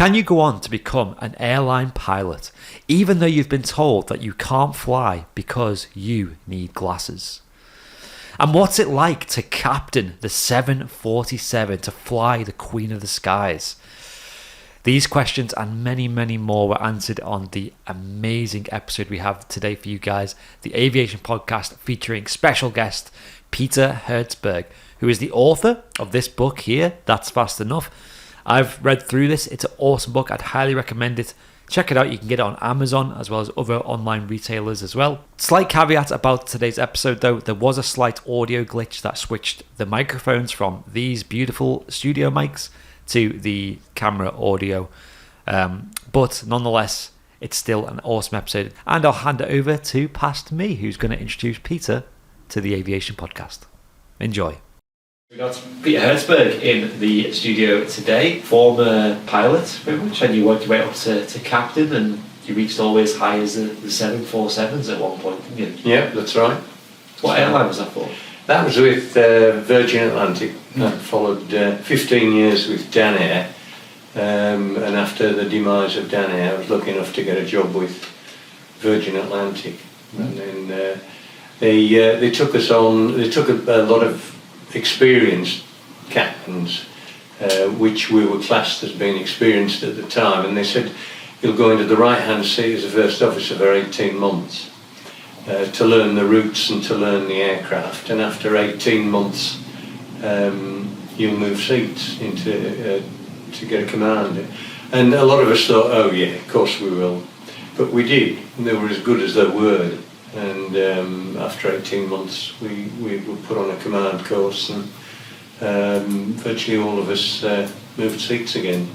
Can you go on to become an airline pilot, even though you've been told that you can't fly because you need glasses? And what's it like to captain the 747 to fly the Queen of the Skies? These questions and many, many more were answered on the amazing episode we have today for you guys, the Aviation Podcast, featuring special guest Peter Herzberg, who is the author of this book here, That's Fast Enough. I've read through this. It's an awesome book. I'd highly recommend it. Check it out. You can get it on Amazon as well as other online retailers as well. Slight caveat about today's episode though, there was a slight audio glitch that switched the microphones from these beautiful studio mics to the camera audio. But nonetheless, it's still an awesome episode. And I'll hand it over to past me, who's going to introduce Peter to the Aviation Podcast. Enjoy. We've got Peter Herzberg in the studio today, former pilot, pretty much, and you worked your way up to captain, and you reached all the way as high as the 747s at one point, didn't you? Yeah, that's right. What airline was that for? That was with Virgin Atlantic. That followed 15 years with Dan Air, and after the demise of Dan Air, I was lucky enough to get a job with Virgin Atlantic, and then they took us on. They took a lot of experienced captains, which we were classed as being experienced at the time, and they said you'll go into the right hand seat as a first officer for 18 months to learn the routes and to learn the aircraft, and after 18 months you'll move seats into to get a command. And a lot of us thought, oh yeah, of course we will, but we did, and they were as good as their word. And after 18 months we were put on a command course, and virtually all of us moved seats again.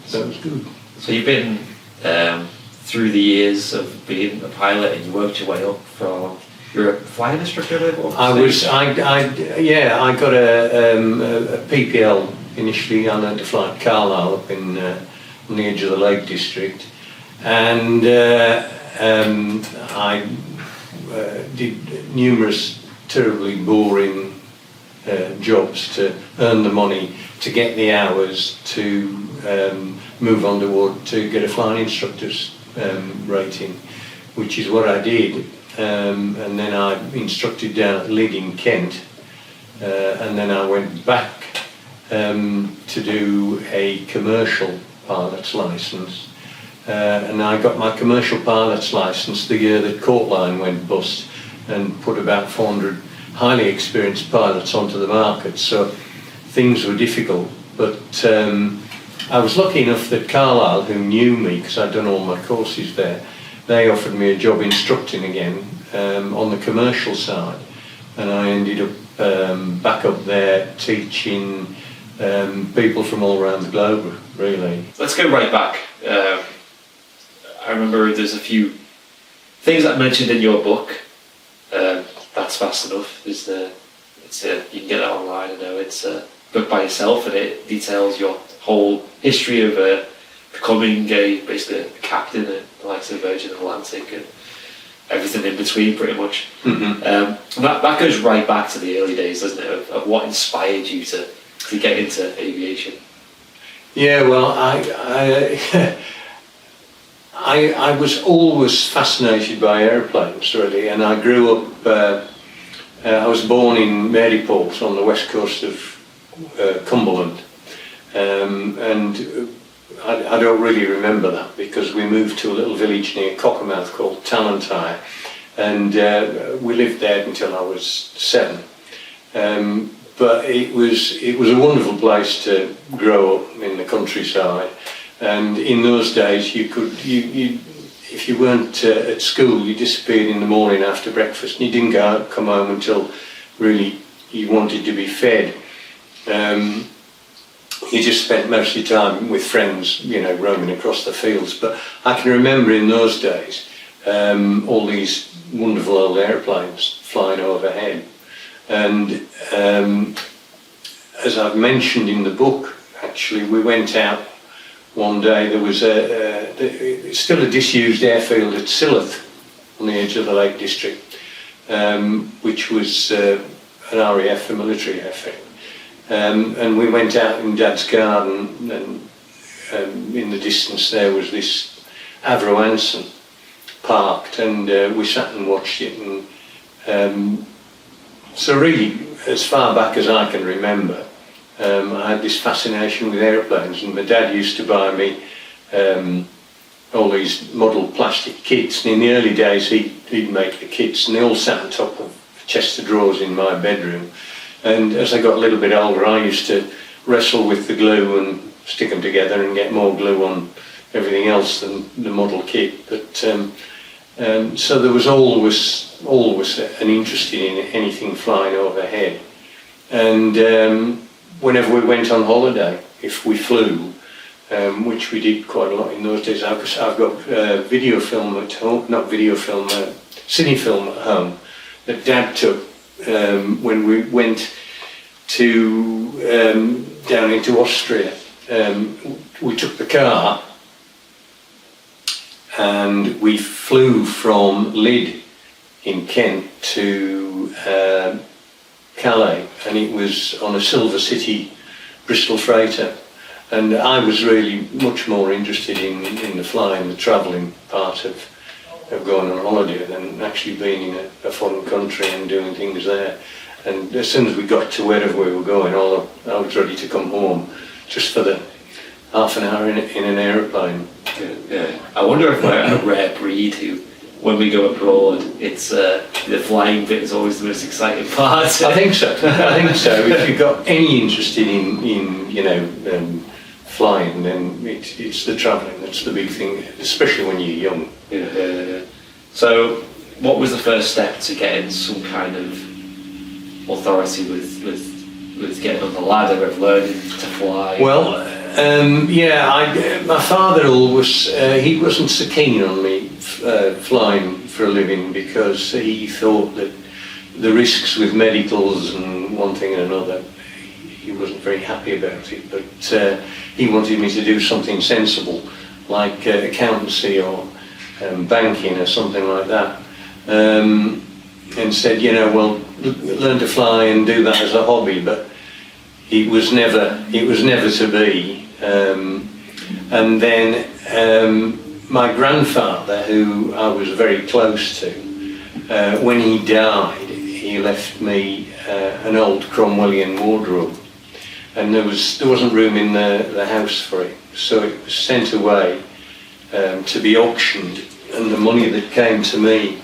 So that was good. So you've been through the years of being a pilot, and you worked your way up from, you're a flying instructor? I got a PPL initially. I learned to fly at Carlisle up in on the edge of the Lake District, and I did numerous terribly boring jobs to earn the money, to get the hours, to move on to get a flying instructor's rating, which is what I did. And then I instructed down at Leeds in Kent, and then I went back to do a commercial pilot's licence. And I got my commercial pilot's licence the year that COULDN went bust and put about 400 highly experienced pilots onto the market. So things were difficult, but I was lucky enough that Carlisle, who knew me because I'd done all my courses there, they offered me a job instructing again on the commercial side, and I ended up back up there teaching people from all around the globe, really. Let's go right back. I remember there's a few things that I mentioned in your book. That's Fast Enough. You can get that online. I know it's a book by yourself, and it details your whole history of becoming basically a captain at the likes of Virgin Atlantic and everything in between, pretty much. Mm-hmm. And that goes right back to the early days, doesn't it? Of what inspired you to get into aviation. Yeah, well, I was always fascinated by airplanes, really, and I grew up, I was born in Maryport on the west coast of Cumberland, and I don't really remember that because we moved to a little village near Cockermouth called Tallentire, and we lived there until I was 7. But it was a wonderful place to grow up in the countryside. And in those days, you if you weren't at school, you disappeared in the morning after breakfast, and you didn't come home until really you wanted to be fed. You just spent most of your time with friends, roaming across the fields. But I can remember in those days all these wonderful old airplanes flying overhead, and as I've mentioned in the book, actually, we went out one day. There was still a disused airfield at Silloth on the edge of the Lake District, which was an RAF, a military airfield. And we went out in Dad's garden, and in the distance there was this Avro parked, and we sat and watched it. And so really, as far back as I can remember, I had this fascination with airplanes, and my dad used to buy me all these model plastic kits, and in the early days he'd make the kits, and they all sat on top of a chest of drawers in my bedroom. And as I got a little bit older, I used to wrestle with the glue and stick them together and get more glue on everything else than the model kit. But so there was always an interest in anything flying overhead. And whenever we went on holiday, if we flew, which we did quite a lot in those days, I've got video film at home, not video film, cine film at home that Dad took when we went to down into Austria. We took the car and we flew from Lydd in Kent to Calais, and it was on a Silver City Bristol freighter. And I was really much more interested in the flying, the travelling part of going on holiday than actually being in a foreign country and doing things there. And as soon as we got to wherever we were going, I was ready to come home just for the half an hour in an aeroplane. Yeah. I wonder if we're a rare breed who, when we go abroad, it's the flying bit is always the most exciting part. I think so. If you've got any interest in flying, then it's the travelling that's the big thing, especially when you're young. Yeah. So, what was the first step to getting some kind of authority with getting on the ladder of learning to fly? Well, my father always, he wasn't so keen on me flying for a living, because he thought that the risks with medicals and one thing and another, he wasn't very happy about it. But he wanted me to do something sensible, like accountancy or banking or something like that. And said, learn to fly and do that as a hobby, but it was never to be. And then my grandfather, who I was very close to, when he died, he left me an old Cromwellian wardrobe, and there wasn't room in the house for it, so it was sent away to be auctioned, and the money that came to me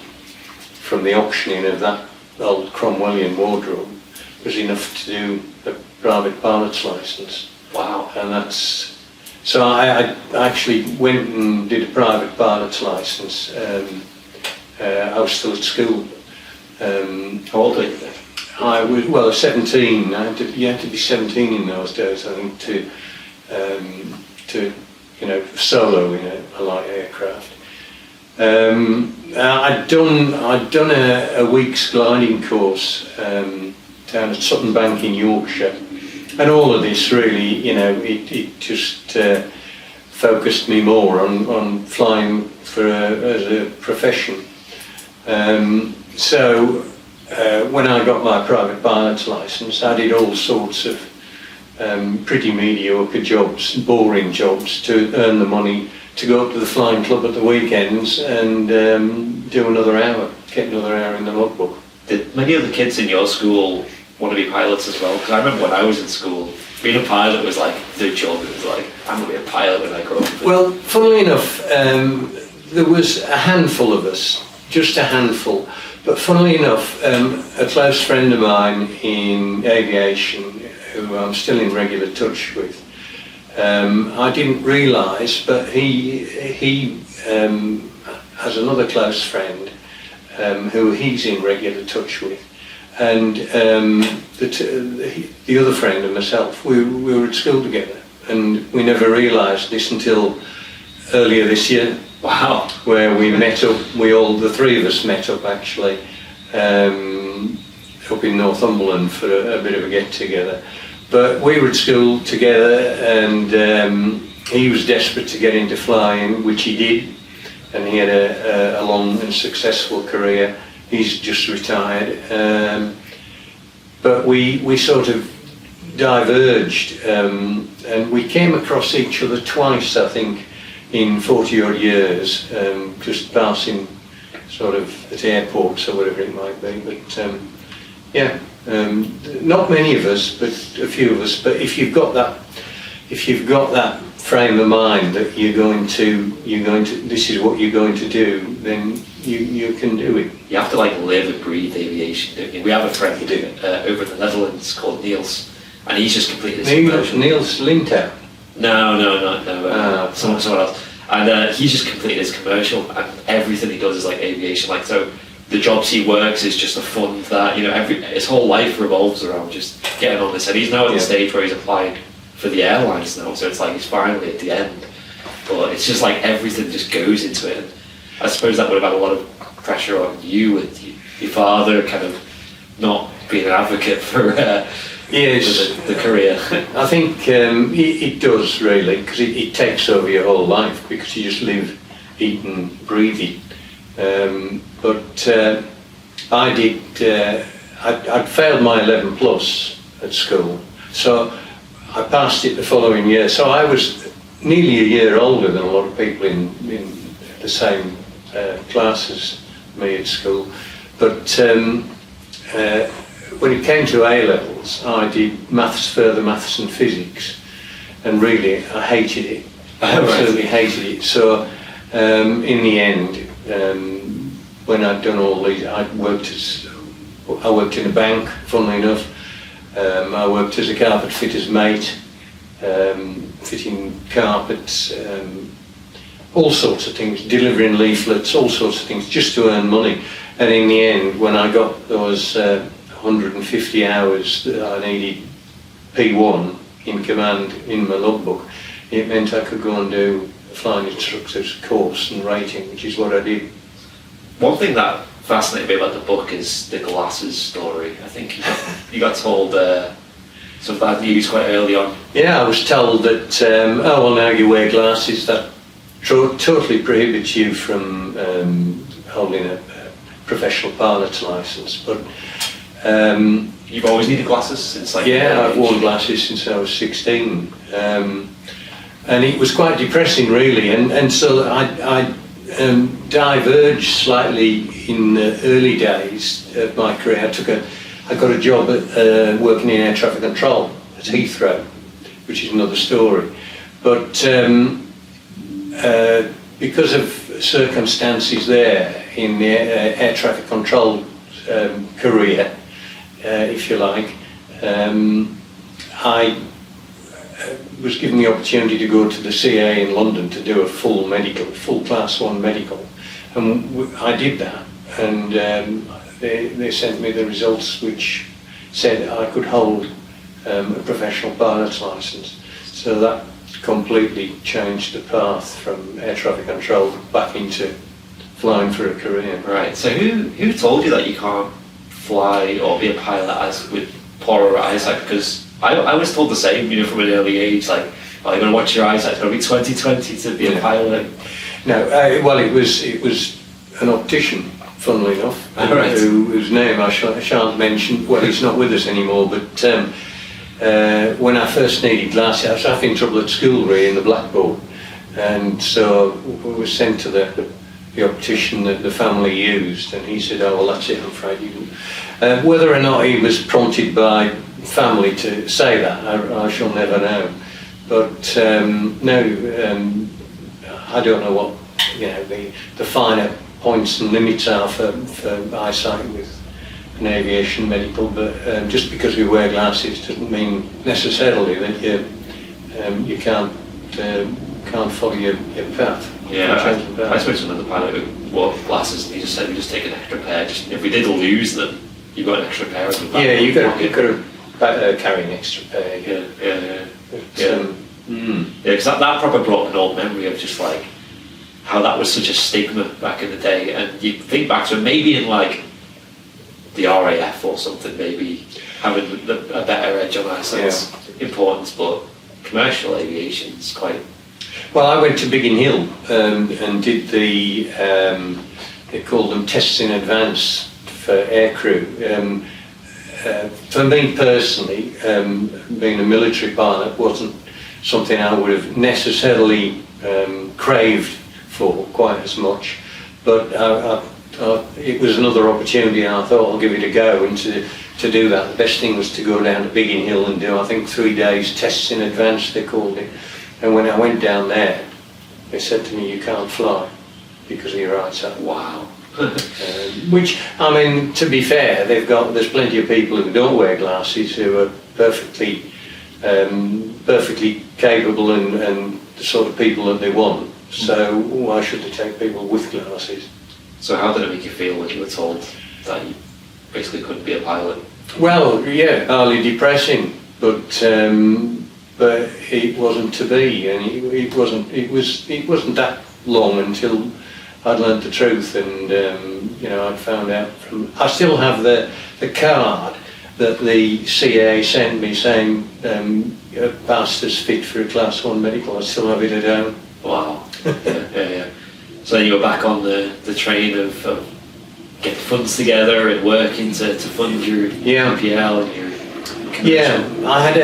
from the auctioning of that old Cromwellian wardrobe was enough to do a private pilot's licence. Wow. And so I actually went and did a private pilot's licence. I was still at school. How old were you then? I was 17. You had to be 17 in those days, I think, to solo in a light aircraft. I'd done a week's gliding course down at Sutton Bank in Yorkshire, and all of this really, it just focused me more on flying as a profession. So when I got my private pilot's licence, I did all sorts of pretty mediocre jobs, boring jobs, to earn the money to go up to the flying club at the weekends and do another hour, get another hour in the logbook. Did many of the kids in your school want to be pilots as well? Because I remember when I was in school, being a pilot was like the job. It was like, I'm going to be a pilot when I grow up. Well, funnily enough, there was a handful of us, just a handful. But funnily enough, a close friend of mine in aviation, who I'm still in regular touch with, I didn't realise, but he has another close friend who he's in regular touch with, and the other friend and myself, we were at school together, and we never realised this until earlier this year. Wow. Where we met up, the three of us met up actually, up in Northumberland for a bit of a get-together. But we were at school together, and he was desperate to get into flying, which he did, and he had a long and successful career. He's just retired. But we sort of diverged, and we came across each other twice, I think, in 40 odd years, just passing sort of at airports or whatever it might be. But yeah, not many of us, but a few of us. But if you've got that frame of mind that you're going to, this is what you're going to do, then you can do it. You have to like live and breathe aviation, don't you? We have a friend over in the Netherlands called Niels, and he's just completed his commercial. Niels Lintow? No, someone else. And he's just completed his commercial, and everything he does is like aviation. Like, so the jobs he works is just a fund that, his whole life revolves around just getting on this. And he's now at the stage where he's applying for the airlines now, so it's like he's finally at the end. But it's just like everything just goes into it. And I suppose that would have had a lot of pressure on you with your father kind of not being an advocate for the career. I think it does really, because it takes over your whole life, because you just live, eat and breathe it. But I did, I'd failed my 11 plus at school, so I passed it the following year. So I was nearly a year older than a lot of people in the same class as me at school. But when it came to A-levels, I did further maths and physics, and really I hated it. I absolutely hated it. So in the end, when I'd done all these, I worked in a bank, funnily enough. I worked as a carpet fitter's mate, fitting carpets, all sorts of things, delivering leaflets, all sorts of things, just to earn money. And in the end, when I got those 150 hours that I needed P1 in command in my logbook, it meant I could go and do a flying instructor's course and rating, which is what I did. One thing that fascinated me about the book is the glasses story. I think you got told some bad news quite early on. Yeah, I was told that, now you wear glasses, that totally prohibits you from holding a professional pilot's licence. But you've always needed glasses since like... Yeah, I've worn glasses since I was 16. And it was quite depressing really, and so I diverged slightly in the early days of my career. I got a job at working in air traffic control at Heathrow, which is another story. But because of circumstances there in the air traffic control career, if you like, I was given the opportunity to go to the CA in London to do a full class 1 medical, and I did that, and they sent me the results which said I could hold a professional pilot's licence. So that completely changed the path from air traffic control back into flying for a career. Right, so who told you that you can't fly or be a pilot as with poorer eyesight? Because I was told the same, from an early age, like, oh, you're going to watch your eyesight, it's going to be 20/20 to be a pilot. No, well, it was an optician, funnily enough, right. whose name I shan't mention. Well, he's not with us anymore, but when I first needed glasses, I was having trouble at school really in the blackboard, and so we were sent to the optician that the family used, and he said, oh well, that's it, I'm afraid you can. Whether or not he was prompted by family to say that, I shall never know. But I don't know what the finer points and limits are for eyesight with an aviation medical, but just because we wear glasses doesn't mean necessarily that you can't follow your path. Yeah, I spoke to another pilot who wore glasses, and he just said we just take an extra pair. Just if we did lose them, you got an extra pair. Yeah, you've got to carry an extra pair. Yeah, because that probably brought an old memory of just like how that was such a stigma back in the day, and you think back to it, maybe in like the RAF or something, maybe having a better edge on eyesight's importance, but commercial aviation's quite... Well, I went to Biggin Hill and did the, they called them tests in advance for aircrew, for me personally, being a military pilot wasn't something I would have necessarily craved for quite as much, but it was another opportunity, and I thought I'll give it a go. And to do that, the best thing was to go down to Biggin Hill and do, I think, 3 days tests in advance, they called it. And when I went down there, they said to me, "You can't fly because of your eyesight." Wow. Which, I mean, to be fair, there's plenty of people who don't wear glasses who are perfectly capable and the sort of people that they want. So why should they take people with glasses? So how did it make you feel when you were told that you basically couldn't be a pilot? Well, yeah, highly depressing, but it wasn't to be, and it wasn't that long until I'd learnt the truth, and I'd found out from. I still have the card that the CA sent me saying passed as fit for a Class 1 medical. I still have it at home. Wow. Yeah. So you were back on the train of getting funds together and working to fund your MPL and your commercial. Yeah, I had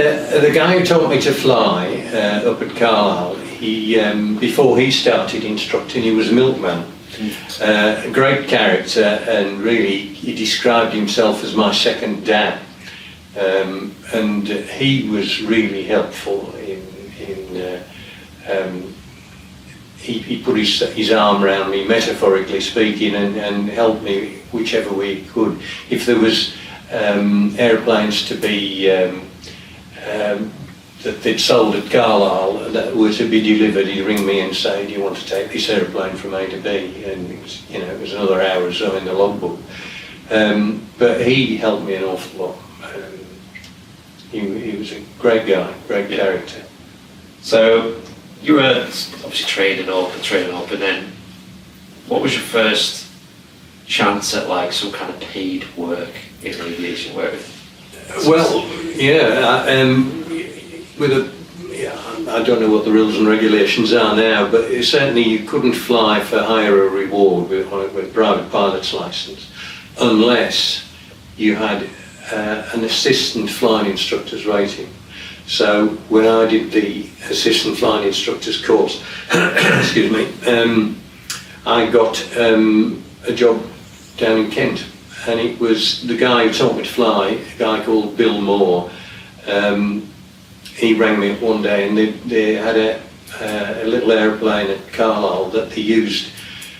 the guy who taught me to fly up at Carlisle. He before he started instructing, he was a milkman. A great character, and really he described himself as my second dad, and he was really helpful he put his arm around me, metaphorically speaking, and helped me whichever way he could. If there was airplanes to be that they'd sold at Carlisle that were to be delivered, he'd ring me and say, "Do you want to take this airplane from A to B?" And it was another hour or so in the logbook. But he helped me an awful lot. He was a great guy, great character. So you were obviously training up, and then what was your first chance at like some kind of paid work in aviation work? Well, I don't know what the rules and regulations are now, but certainly you couldn't fly for hire or reward with a private pilot's license unless you had an assistant flying instructor's rating. So when I did the assistant flying instructor's course, excuse me, I got a job down in Kent, and it was the guy who taught me to fly, a guy called Bill Moore. He rang me up one day, and they had a little aeroplane at Carlisle that they used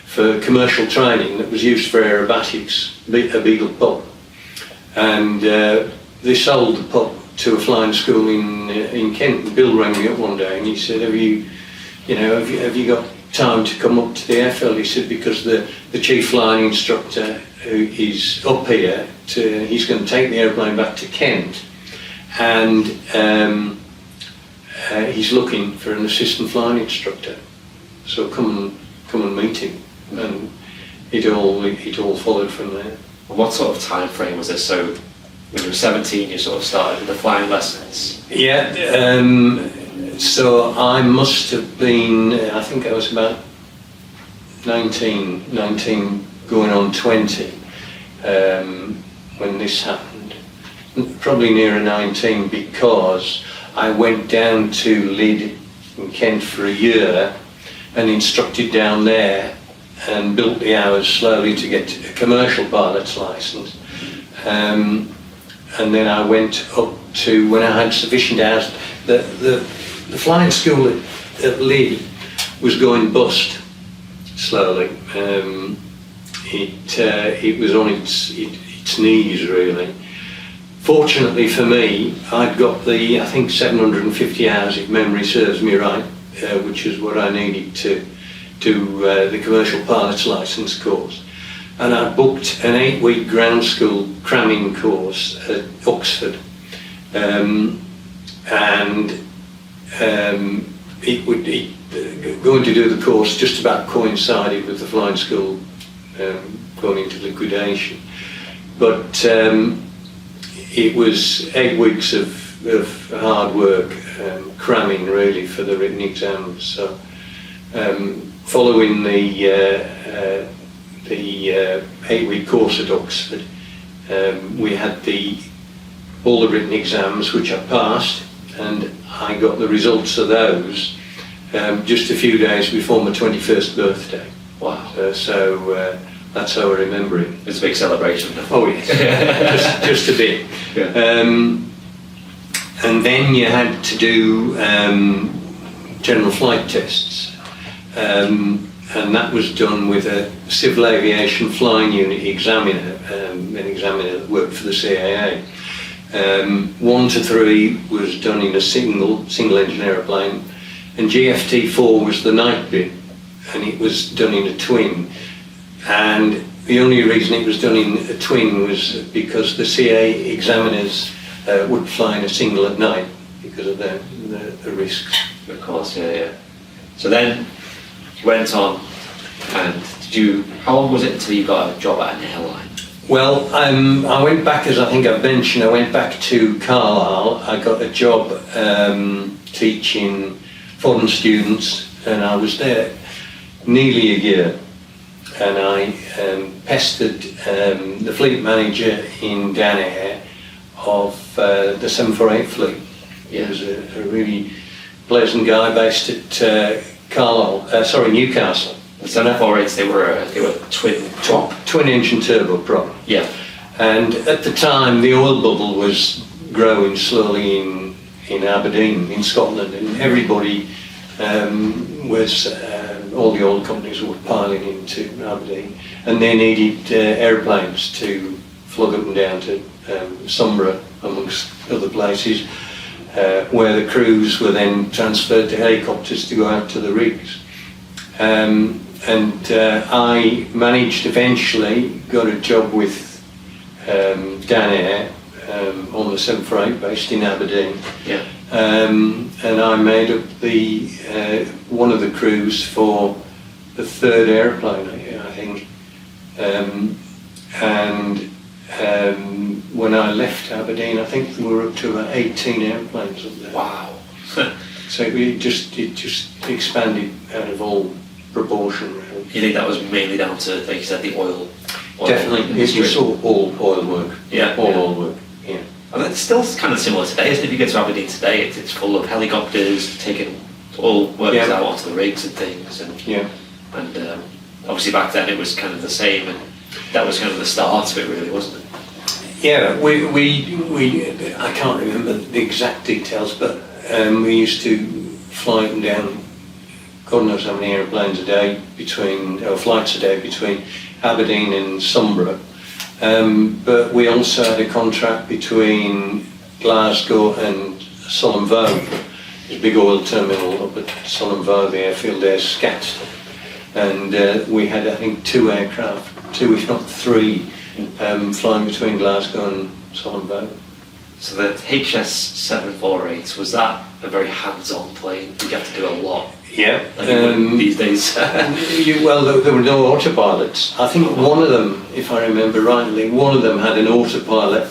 for commercial training that was used for aerobatics, a Beagle pup. And they sold the pup to a flying school in Kent. And Bill rang me up one day and he said, have you got time to come up to the airfield? He said, because the chief flying instructor who is up here, he's going to take the airplane back to Kent, and he's looking for an assistant flying instructor. So come and meet him. And it all followed from there. What sort of time frame was this? So when you were 17, you sort of started with the flying lessons? Yeah, so I must have been, I think I was about 19 going on 20 when this happened. Probably nearer 19, because I went down to Leeds in Kent for a year and instructed down there and built the hours slowly to get a commercial pilot's license. And then I went up to, when I had sufficient hours, the flying school at Leeds was going bust slowly. It was on its knees, really. Fortunately for me, I'd got I think 750 hours, if memory serves me right, which is what I needed to do the commercial pilot's license course. And I booked an 8-week ground school cramming course at Oxford. Going to do the course just about coincided with the flying school going into liquidation. But it was 8 weeks of hard work, cramming really for the written exams. So following the 8-week course at Oxford, we had the all the written exams, which I passed, and I got the results of those just a few days before my 21st birthday. Wow. So that's how I remember it. It's a big celebration. Oh yes, just a bit. Yeah. And then you had to do general flight tests, and that was done with a civil aviation flying unit examiner, an examiner that worked for the CAA. 1 to 3 was done in a single engine aeroplane, and GFT4 was the night bit, and it was done in a twin. And the only reason it was done in a twin was because the CA examiners would fly in a single at night because of the risks. Of course, yeah. So then you went on, and how long was it until you got a job at an airline? Well, I went back, as I think I've mentioned, I went back to Carlisle. I got a job teaching foreign students, and I was there nearly a year. And I pestered the fleet manager in Danair of the 748 fleet. He was a really pleasant guy based at Newcastle. The 748s, they were twin engine turboprop. Yeah. And at the time, the oil bubble was growing slowly in Aberdeen, in Scotland, and everybody all the oil companies were piling into Aberdeen, and they needed airplanes to flog up and down to Sombra, amongst other places, where the crews were then transferred to helicopters to go out to the rigs. And I managed eventually, got a job with Danair on the 748 based in Aberdeen. Yeah. And I made up one of the crews for the third airplane, I think. When I left Aberdeen, I think we were up to about 18 airplanes up there. Wow. So it just expanded out of all proportion, really. You think that was mainly down to, like you said, the oil Definitely, industry? it was all oil work. Yeah. Oil work, yeah. And it's still kind of similar today, isn't it? If you get to Aberdeen today, it's full of helicopters taking oil workers out onto the rigs and things. And obviously back then it was kind of the same, and that was kind of the start of it, really, wasn't it? Yeah, we I can't remember the exact details, but we used to fly them down, God knows how many airplanes a day flights a day between Aberdeen and Sombra. But we also had a contract between Glasgow and Solomvo. There's a big oil terminal up at Solomvo, the airfield there, Scatston. And we had, I think, 2 aircraft, 2 if not 3, flying between Glasgow and Solomvo. So the HS748, was that a very hands-on plane? Did you have to do a lot? Yeah. Like these days? Well, there were no autopilots. I think one of them, if I remember rightly, one of them had an autopilot.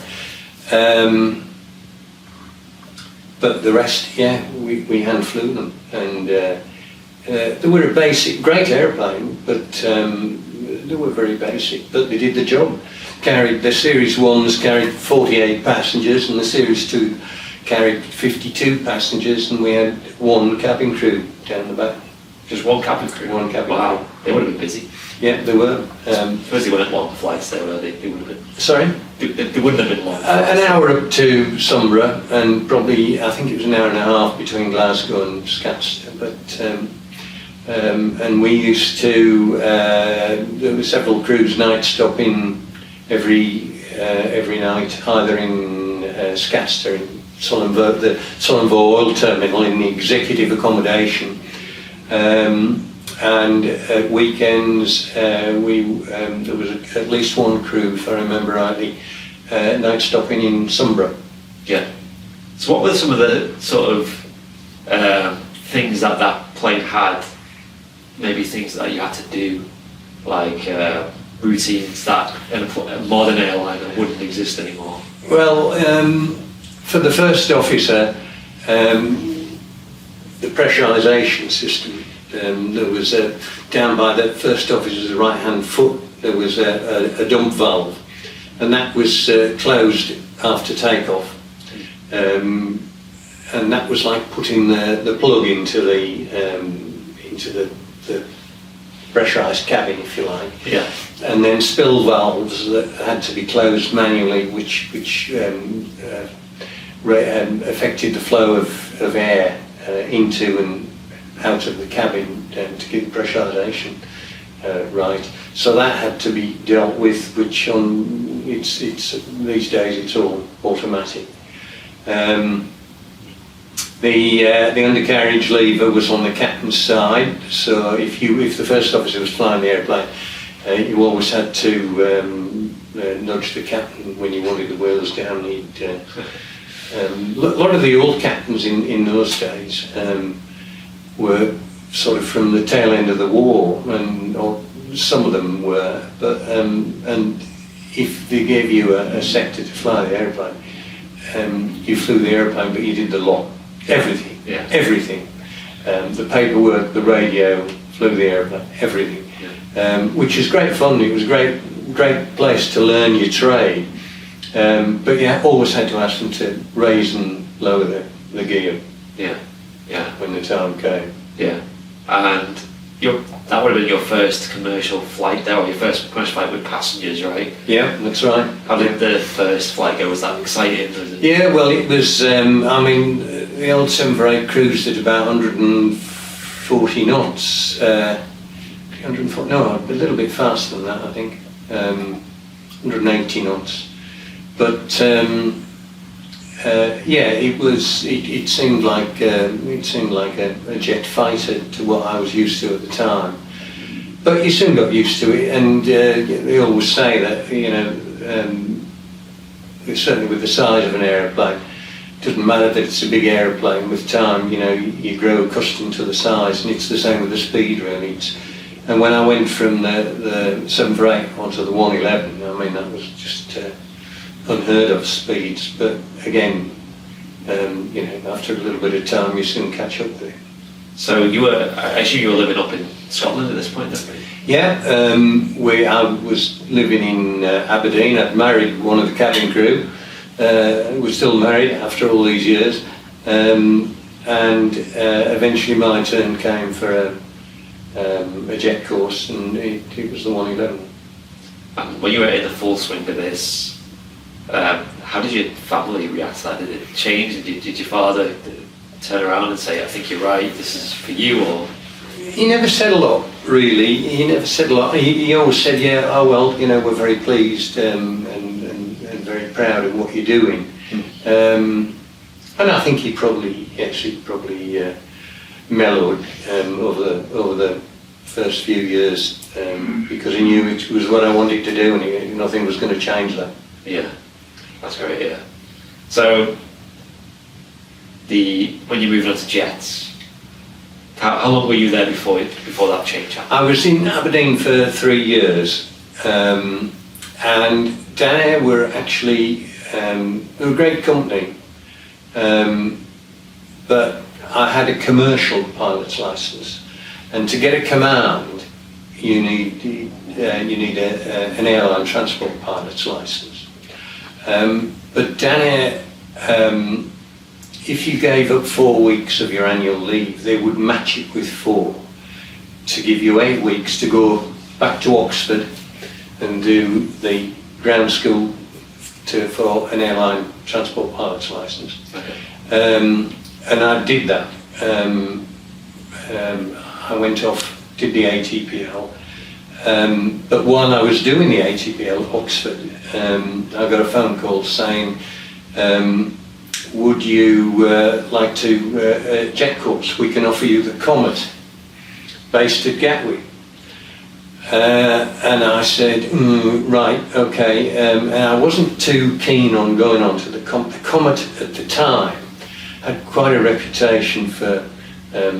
But the rest, we hand flew them. And they were a basic, great airplane, but they were very basic. But they did the job. The Series 1s carried 48 passengers, and the Series 2 carried 52 passengers, and we had 1 cabin crew down the back. Just 1 cabin crew? 1 cabin Wow, crew. they would have been busy. Yeah, they were. Suppose they weren't long flights there, were they? They would have been. Sorry? They wouldn't have been long flights. An hour up to Sombra, and probably, I think it was an hour and a half between Glasgow and Scatston. But and we used to, there were several crews night stopping every night, either in Scatston, the Solomvo oil terminal, in the executive accommodation, and at weekends there was at least 1 crew, if I remember rightly, night stopping in Sombra. Yeah. So what were some of the sort of things that plane had? Maybe things that you had to do, like routines that a modern airliner wouldn't exist anymore? Well, for the first officer, the pressurisation system, there was down by the first officer's right-hand foot, there was a dump valve, and that was closed after takeoff, and that was like putting the plug into the pressurised cabin, if you like. Yeah. And then spill valves that had to be closed manually, which affected the flow of air into and out of the cabin to keep pressurisation right. So that had to be dealt with, which it's these days it's all automatic. The undercarriage lever was on the captain's side, so if the first officer was flying the airplane, you always had to nudge the captain when you wanted the wheels down. A lot of the old captains in those days were sort of from the tail end of the war, or some of them were, but and if they gave you a sector to fly the airplane, you flew the airplane, but you did the lot. Everything, yeah. Everything. The paperwork, the radio, flew the airplane, everything. Yeah. Which is great fun. It was a great place to learn your trade. But you always had to ask them to raise and lower the gear. Yeah. Yeah. When the time came. Yeah. And that would have been your first commercial flight there, or your first commercial flight with passengers, right? Yeah, that's right. How did the first flight go? Was that exciting? Yeah, well, it was, the old 748 cruised at about 140 knots. 140, no, a little bit faster than that, I think. 180 knots. But it seemed like a jet fighter to what I was used to at the time. But you soon got used to it, and they always say that certainly with the size of an aeroplane, it doesn't matter that it's a big aeroplane. With time, you grow accustomed to the size, and it's the same with the speed, really. And when I went from the 748 onto the 111, that was just unheard of speeds. But again, after a little bit of time, you soon catch up with it. So I assume you were living up in Scotland at this point, then? Yeah, I was living in Aberdeen. I'd married one of the cabin crew. We're still married after all these years, and eventually my turn came for a jet course, and it was the 111. And when you were in the full swing of this, how did your family react to that? Did it change? Did your father turn around and say, "I think you're right, this is for you"? Or he never said a lot, really. He never said a lot. He always said, "Yeah, oh well, we're very pleased and very proud of what you're doing." And I think he probably mellowed over the first few years because he knew it was what I wanted to do, and nothing was going to change that. Yeah, that's great. Yeah. So when you moved on to jets, how long were you there before that change happened? I was in Aberdeen for 3 years, and Danair were actually they were a great company, but I had a commercial pilot's license, and to get a command, you need an airline transport pilot's license. But Danair, if you gave up 4 weeks of your annual leave, they would match it with 4 to give you 8 weeks to go back to Oxford and do the ground school for an airline transport pilot's license. Okay. And I did that. I went off, did the ATPL. But while I was doing the ATPL at Oxford, I got a phone call saying, would you like to jet course? We can offer you the Comet, based at Gatwick. And I said, right, okay. And I wasn't too keen on going on to the Comet. The Comet at the time had quite a reputation for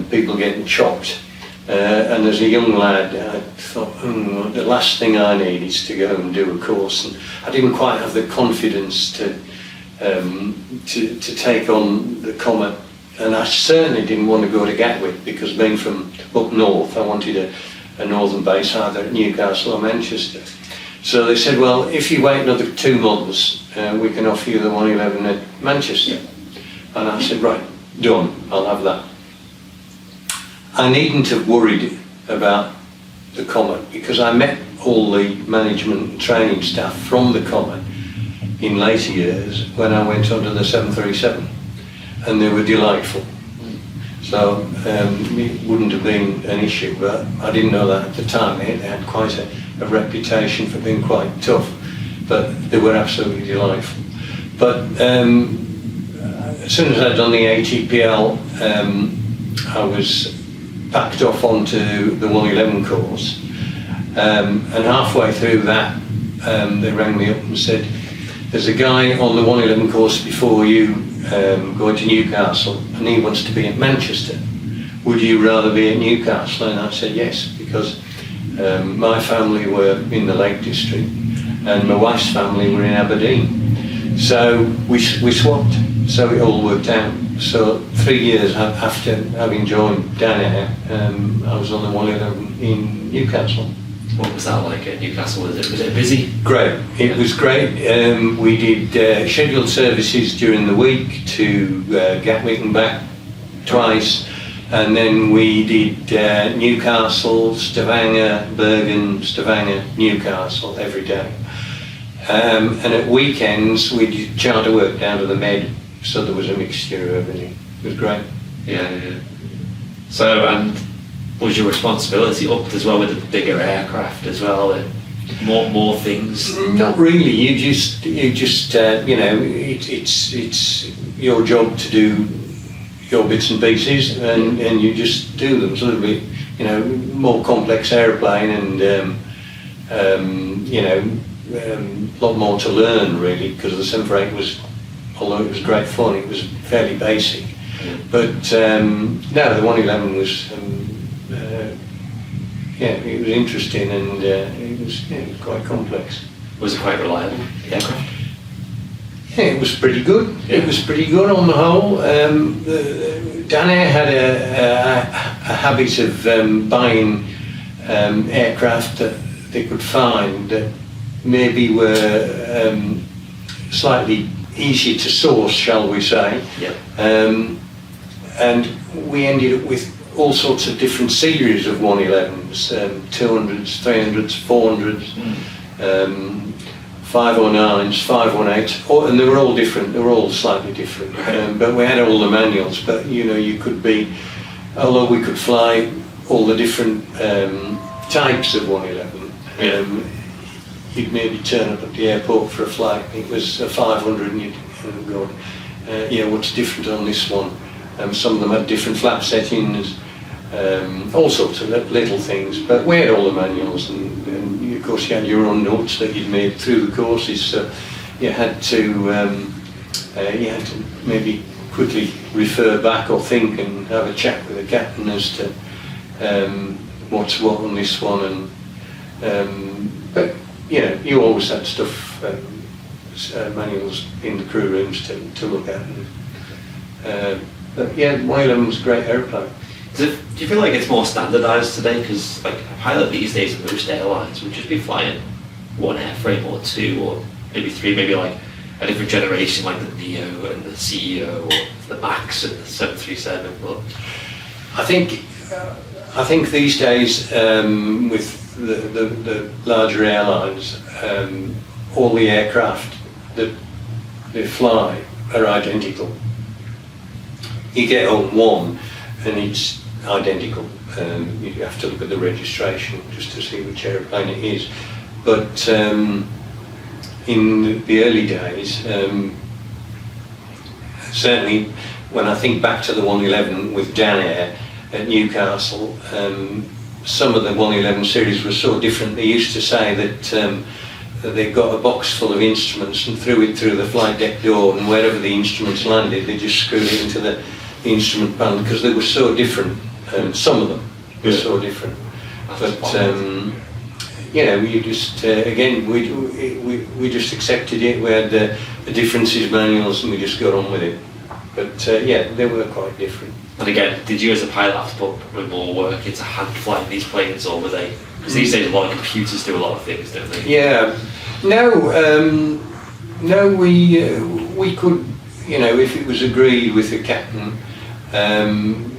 people getting chopped. And as a young lad, I thought, the last thing I need is to go and do a course. And I didn't quite have the confidence to take on the Comet. And I certainly didn't want to go to Gatwick, because being from up north, I wanted a northern base either at Newcastle or Manchester. So they said, well, if you wait another 2 months, we can offer you the 111 at Manchester. And I said, right, done, I'll have that. I needn't have worried about the Comet because I met all the management and training staff from the Comet in later years when I went onto the 737, and they were delightful. So it wouldn't have been an issue, but I didn't know that at the time. They had quite a reputation for being quite tough, but they were absolutely delightful. But as soon as I'd done the ATPL, I was packed off onto the 111 course, and halfway through that they rang me up and said, there's a guy on the 111 course before you going to Newcastle, and he wants to be at Manchester. Would you rather be at Newcastle? And I said yes, because my family were in the Lake District and my wife's family were in Aberdeen. So we swapped, so it all worked out. So 3 years after having joined Dan Air, I was on the 111 in Newcastle. What was that like at Newcastle? Was it busy? Great. It was great. We did scheduled services during the week to Gatwick and back twice, and then we did Newcastle, Stavanger, Bergen, Stavanger, Newcastle every day. And at weekends we did charter work down to the Med, so there was a mixture of everything. It was great. Yeah. So, and was your responsibility upped as well with the bigger aircraft as well, and more things? Not really. You just you know, it's your job to do your bits and pieces, and you just do them. It's a little bit, you know, more complex aeroplane, and you know, a lot more to learn really, because the 748 was, although it was great fun, it was fairly basic. But no, the 111 was. Yeah, it was interesting, and it was quite complex. Was it quite reliable, the aircraft? Yeah, it was pretty good. Yeah. It was pretty good on the whole. Dan Air had a habit of buying aircraft that they could find that maybe were slightly easier to source, shall we say. Yeah. And we ended up with all sorts of different series of 111s, 200s, 300s, 400s, 509s, 518s, and they were all different, they were all slightly different. But we had all the manuals, but you know, you could be, although we could fly all the different types of 111, you'd maybe turn up at the airport for a flight, it was a 500 and you'd go, yeah, what's different on this one? Some of them had different flap settings, all sorts of little things, but we had all the manuals, and of course you had your own notes that you'd made through the courses, so you had to maybe quickly refer back or think and have a chat with the captain as to what's what on this one, and but you know, you always had stuff, manuals in the crew rooms to look at. But yeah, 111 was a great aeroplane. Do you feel like it's more standardised today? Because like a pilot these days, most airlines would just be flying one airframe or two, or maybe three, maybe like a different generation, like the Neo and the CEO, or the Max and the 737. But I think these days, with the larger airlines, all the aircraft that they fly are identical. You get on one and it's identical. You have to look at the registration just to see which aeroplane it is. But in the early days, certainly when I think back to the 111 with Dan Air at Newcastle, some of the 111 series were so different. They used to say that they got a box full of instruments and threw it through the flight deck door, and wherever the instruments landed, they just screwed it into the instrument panel, because they were so different. Some of them were so different. But you know, we just again we just accepted it. We had the differences manuals, and we just got on with it. But yeah, they were quite different. And again, did you as a pilot have to put more work into hand flying these planes, or were they? Because these days a lot of computers do a lot of things, don't they? Yeah. No, we could, if it was agreed with the captain,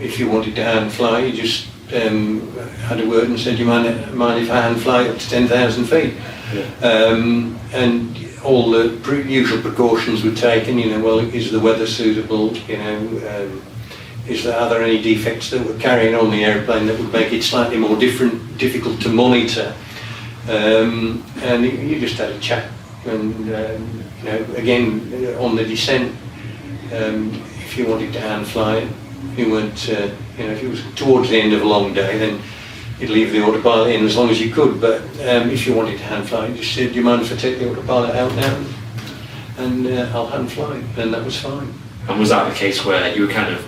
if you wanted to hand fly, you just had a word and said, you mind if I hand fly up to 10,000 feet? Yeah. And all the usual precautions were taken, well, is the weather suitable, are there any defects that were carrying on the airplane that would make it slightly more difficult to monitor? And you just had a chat, and again on the descent, if you wanted to hand fly it, you weren't, if it was towards the end of a long day, then you'd leave the autopilot in as long as you could. But if you wanted to hand fly, you just said, do you mind if I take the autopilot out now? And I'll hand fly, and that was fine. And was that the case where you were kind of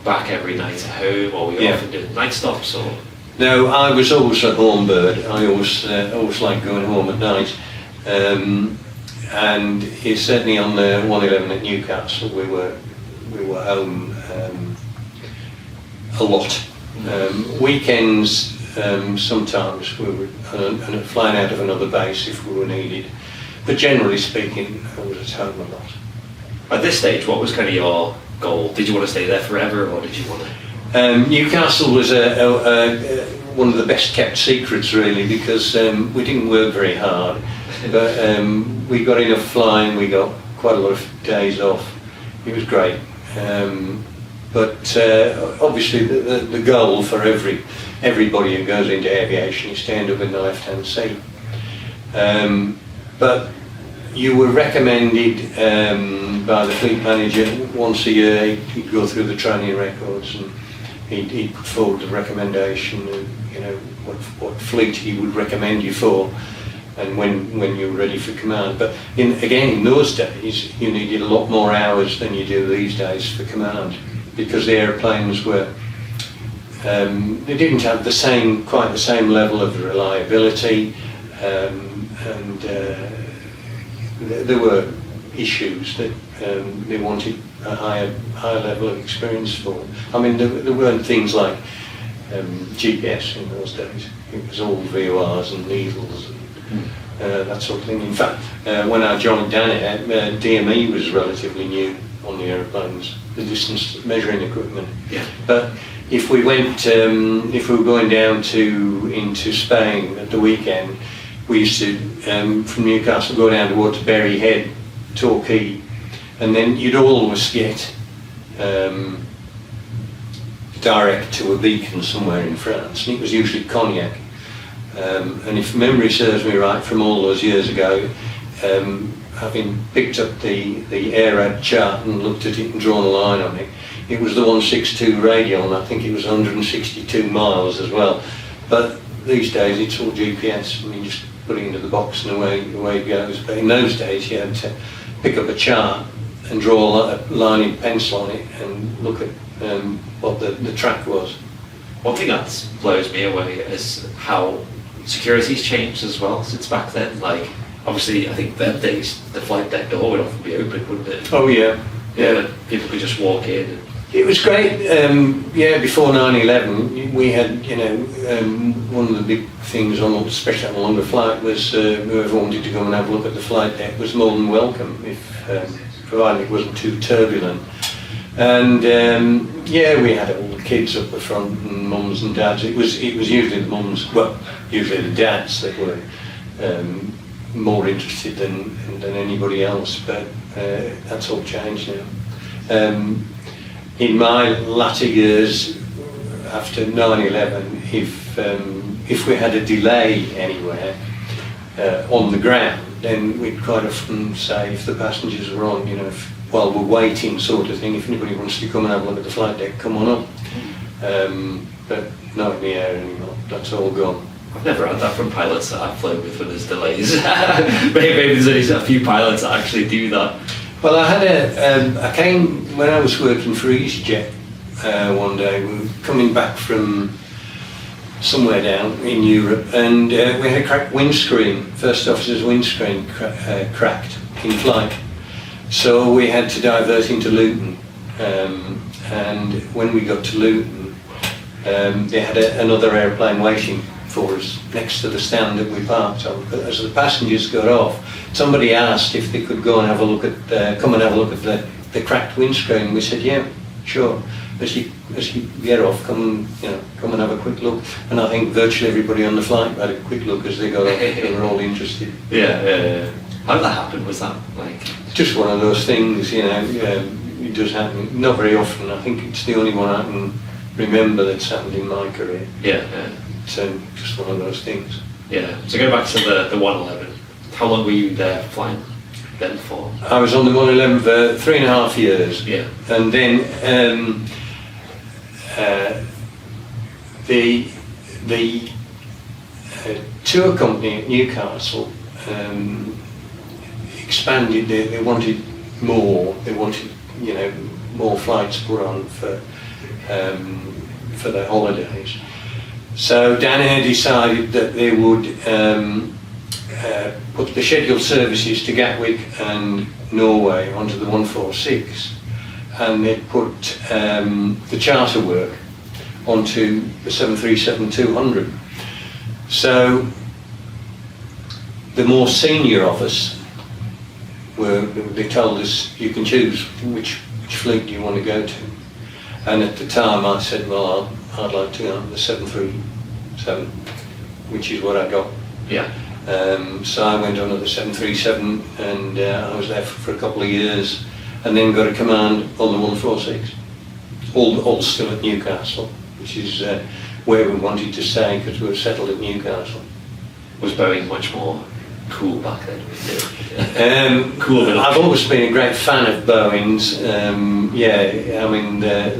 back every night at home, or were you often doing night stops? Or? No, I was always a home bird. I always liked going home at night. And it's certainly on the 111 at Newcastle, we were home a lot. Weekends, sometimes we were flying out of another base if we were needed. But generally speaking, I was at home a lot. At this stage, what was kind of your goal? Did you want to stay there forever, or did you want to? Newcastle was one of the best kept secrets, really, because we didn't work very hard, but we got enough flying. We got quite a lot of days off. It was great. But obviously, the goal for everybody who goes into aviation is to end up in the left-hand seat. But you were recommended by the fleet manager once a year. He'd go through the training records, and he'd put forward the recommendation of, what fleet he would recommend you for, and when you were ready for command. But in those days, you needed a lot more hours than you do these days for command, because the airplanes were they didn't have quite the same level of reliability, and there were issues that they wanted a higher level of experience for. I mean, there weren't things like GPS in those days. It was all VORs and needles and that sort of thing. In fact, when I joined DANAIR, DME was relatively new on the airplanes, the distance measuring equipment. Yeah. But if we were going down into Spain at the weekend, we used to, from Newcastle, go down towards Berry Head, Torquay, and then you'd always get direct to a beacon somewhere in France, and it was usually Cognac. And if memory serves me right, from all those years ago, having picked up the AIRAD chart and looked at it and drawn a line on it, it was the 162 radial, and I think it was 162 miles as well. But these days it's all GPS. I mean, just put it into the box and away it goes. But in those days you had to pick up a chart and draw a line in pencil on it and look at what the track was. One thing that blows me away is how security's changed as well since back then. Like, obviously, I think them days the flight deck door would often be open, wouldn't it? Oh yeah. People could just walk in. It was great. Before 9/11, we had, one of the big things especially on a longer flight, was whoever wanted to go and have a look at the flight deck was more than welcome, provided it wasn't too turbulent. And we had all the kids up the front, and mums and dads. It was usually the mums, usually the dads that were more interested than anybody else. But that's all changed now. In my latter years, after 9/11, if we had a delay anywhere on the ground, then we'd quite often say, if the passengers were on, while we're waiting, sort of thing, if anybody wants to come and have a look at the flight deck, come on up. But not in the air anymore. That's all gone. I've never had that from pilots that I've flown with when there's delays. Maybe there's only a few pilots that actually do that. Well, I had I came when I was working for EasyJet one day. We were coming back from somewhere down in Europe, and we had a cracked windscreen. First officer's windscreen cracked in flight, so we had to divert into Luton. And when we got to Luton, they had another airplane waiting for us next to the stand that we parked on. But as the passengers got off, somebody asked if they could go and have a look at, come and have a look at the cracked windscreen. We said, yeah, sure. As you get off, come and have a quick look. And I think virtually everybody on the flight had a quick look as they got off. They were all interested. Yeah. How did that happen? Was that like just one of those things? It does happen. Not very often. I think it's the only one I can remember that's happened in my career. Yeah. So just one of those things. Yeah. So go back to the 111. How long were you there flying then for? I was on the 111 for 3.5 years. Yeah. And then the tour company at Newcastle expanded. They wanted more. They wanted more flights put on for their holidays. So Danaher decided that they would put the scheduled services to Gatwick and Norway onto the 146, and they put the charter work onto the 737-200. So the more senior of us they told us, you can choose which fleet you want to go to. And at the time I said, well, I'd like to go on the 737, which is what I got. Yeah. So I went on at the 737, and I was there for a couple of years, and then got a command on the 146, all still at Newcastle, which is where we wanted to stay because we were settled at Newcastle. Was Boeing much more cool back then? Cool. I've always been a great fan of Boeing's.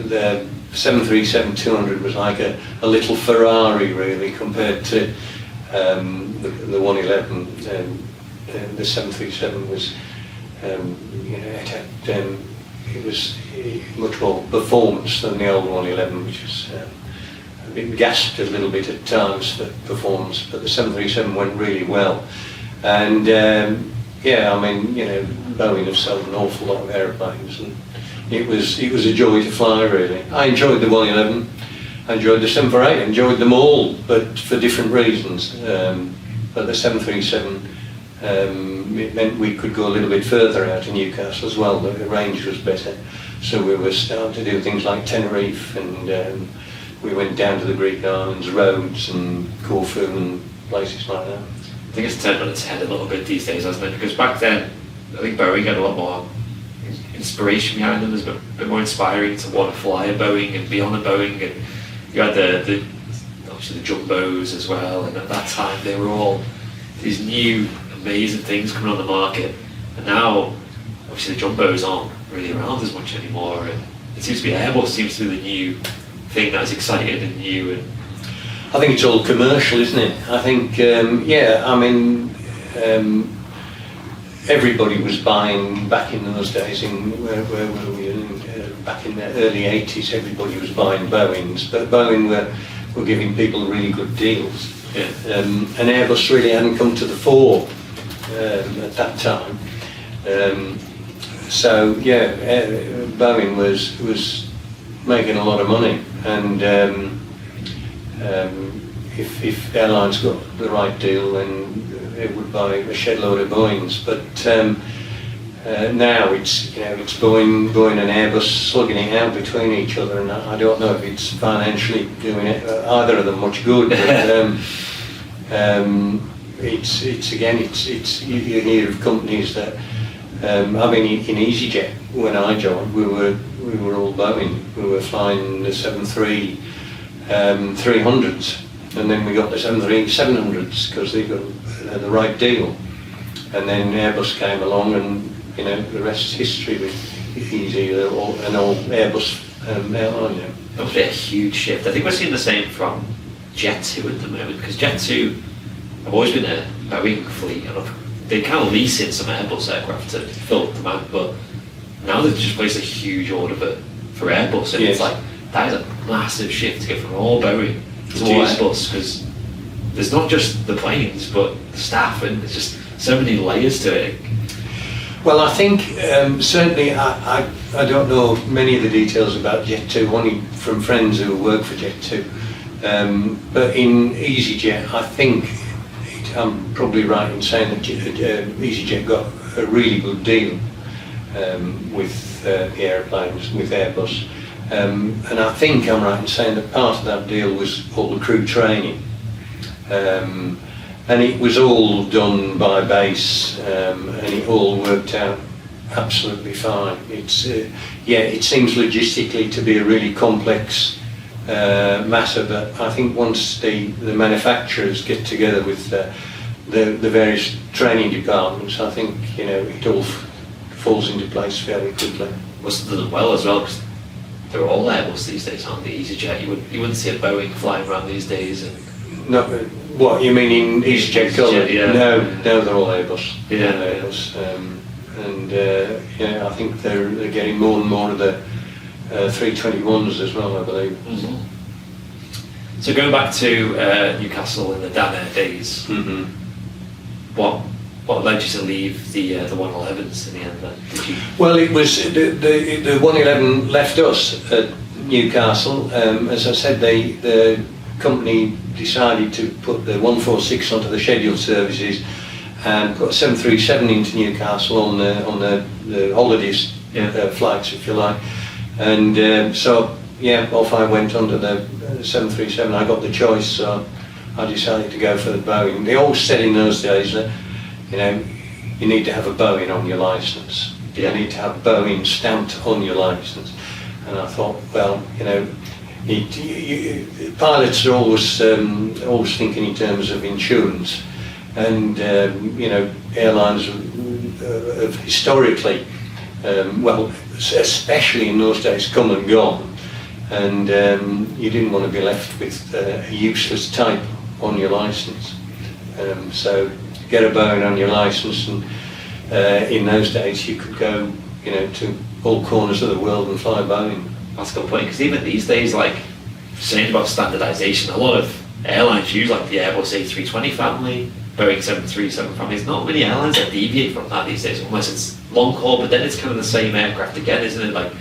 The 737-200 was like a little Ferrari really compared to the 111. The 737 was, it was much more performance than the old 111, which was it gasped a little bit at times for performance, but the 737 went really well. And Boeing have sold an awful lot of aeroplanes, and it was a joy to fly really. I enjoyed the 111, I enjoyed the 748, I enjoyed them all, but for different reasons. But the 737, it meant we could go a little bit further out in Newcastle as well. The range was better, so we were starting to do things like Tenerife, and we went down to the Greek islands, Rhodes and Corfu and places like that. I think it's turned on its head a little bit these days, hasn't it? Because back then, I think Boeing had a lot more inspiration behind them. It was a bit more inspiring to want to fly a Boeing and be on a Boeing. And you had obviously the jumbos as well. And at that time, they were all these new, amazing things coming on the market. And now, obviously, the jumbos aren't really around as much anymore. And it seems to be Airbus seems to be the new thing that's exciting and new. And I think it's all commercial, isn't it? I think, everybody was buying back in those days. Where were we? Back in the early 80s, everybody was buying Boeings, but Boeing were giving people really good deals. Yeah. And Airbus really hadn't come to the fore at that time. Boeing was making a lot of money, and if airlines got the right deal, then they would buy a shed load of Boeings. But now it's Boeing and Airbus slugging it out between each other, and I don't know if it's financially doing it either of them much good. But you hear of companies that in EasyJet when I joined, we were all Boeing. We were flying the 737-300s, and then we got the 737-700s because they got the right deal. And then Airbus came along, and the rest is history with Easy, an old Airbus airline. Yeah. That was a huge shift. I think we're seeing the same from Jet2 at the moment, because Jet2 have always been a Boeing fleet, and they kind of lease in some Airbus aircraft to fill demand, but now they've just placed a huge order for Airbus, and it's like, that is a massive shift to get from all Boeing to all Airbus, because there's not just the planes, but the staff, and there's just so many layers to it. Well, I think certainly I don't know many of the details about Jet2, only from friends who work for Jet2. But in EasyJet, I think I'm probably right in saying that EasyJet got a really good deal. with the airplanes, with Airbus. And I think I'm right in saying that part of that deal was all the crew training. And it was all done by base, and it all worked out absolutely fine. It's it seems logistically to be a really complex matter, but I think once the manufacturers get together with the various training departments, I think it all falls into place fairly quickly. Must have done well as well, because they're all Airbus these days, aren't they? EasyJet. You wouldn't see a Boeing flying around these days. And No, what you mean in EasyJet colour? Yeah. No, they're all Airbus. Yeah. Airbus. I think they're getting more and more of the 321s as well, I believe. Mm-hmm. So going back to Newcastle in the Dan Air days, Mm-hmm. what led you to leave the 111s in the end then? Did you? Well, it was the 111 left us at Newcastle. As I said, the company decided to put the 146 onto the scheduled services and put a 737 into Newcastle on the holidays flights, if you like. And so off I went onto the 737. I got the choice, so I decided to go for the Boeing. They always said in those days that you need to have a Boeing on your licence. You need to have Boeing stamped on your licence. And I thought, well, pilots are always thinking in terms of insurance, and airlines have historically, especially in those days, come and gone, and you didn't want to be left with a useless type on your licence. So get a Boeing on your licence, and in those days you could go to all corners of the world and fly a Boeing. That's a good point, because even these days, like saying about standardisation, a lot of airlines use like the Airbus A320 family, Boeing 737 family. There's not many airlines that deviate from that these days, unless it's long haul, but then it's kind of the same aircraft again, isn't it? Like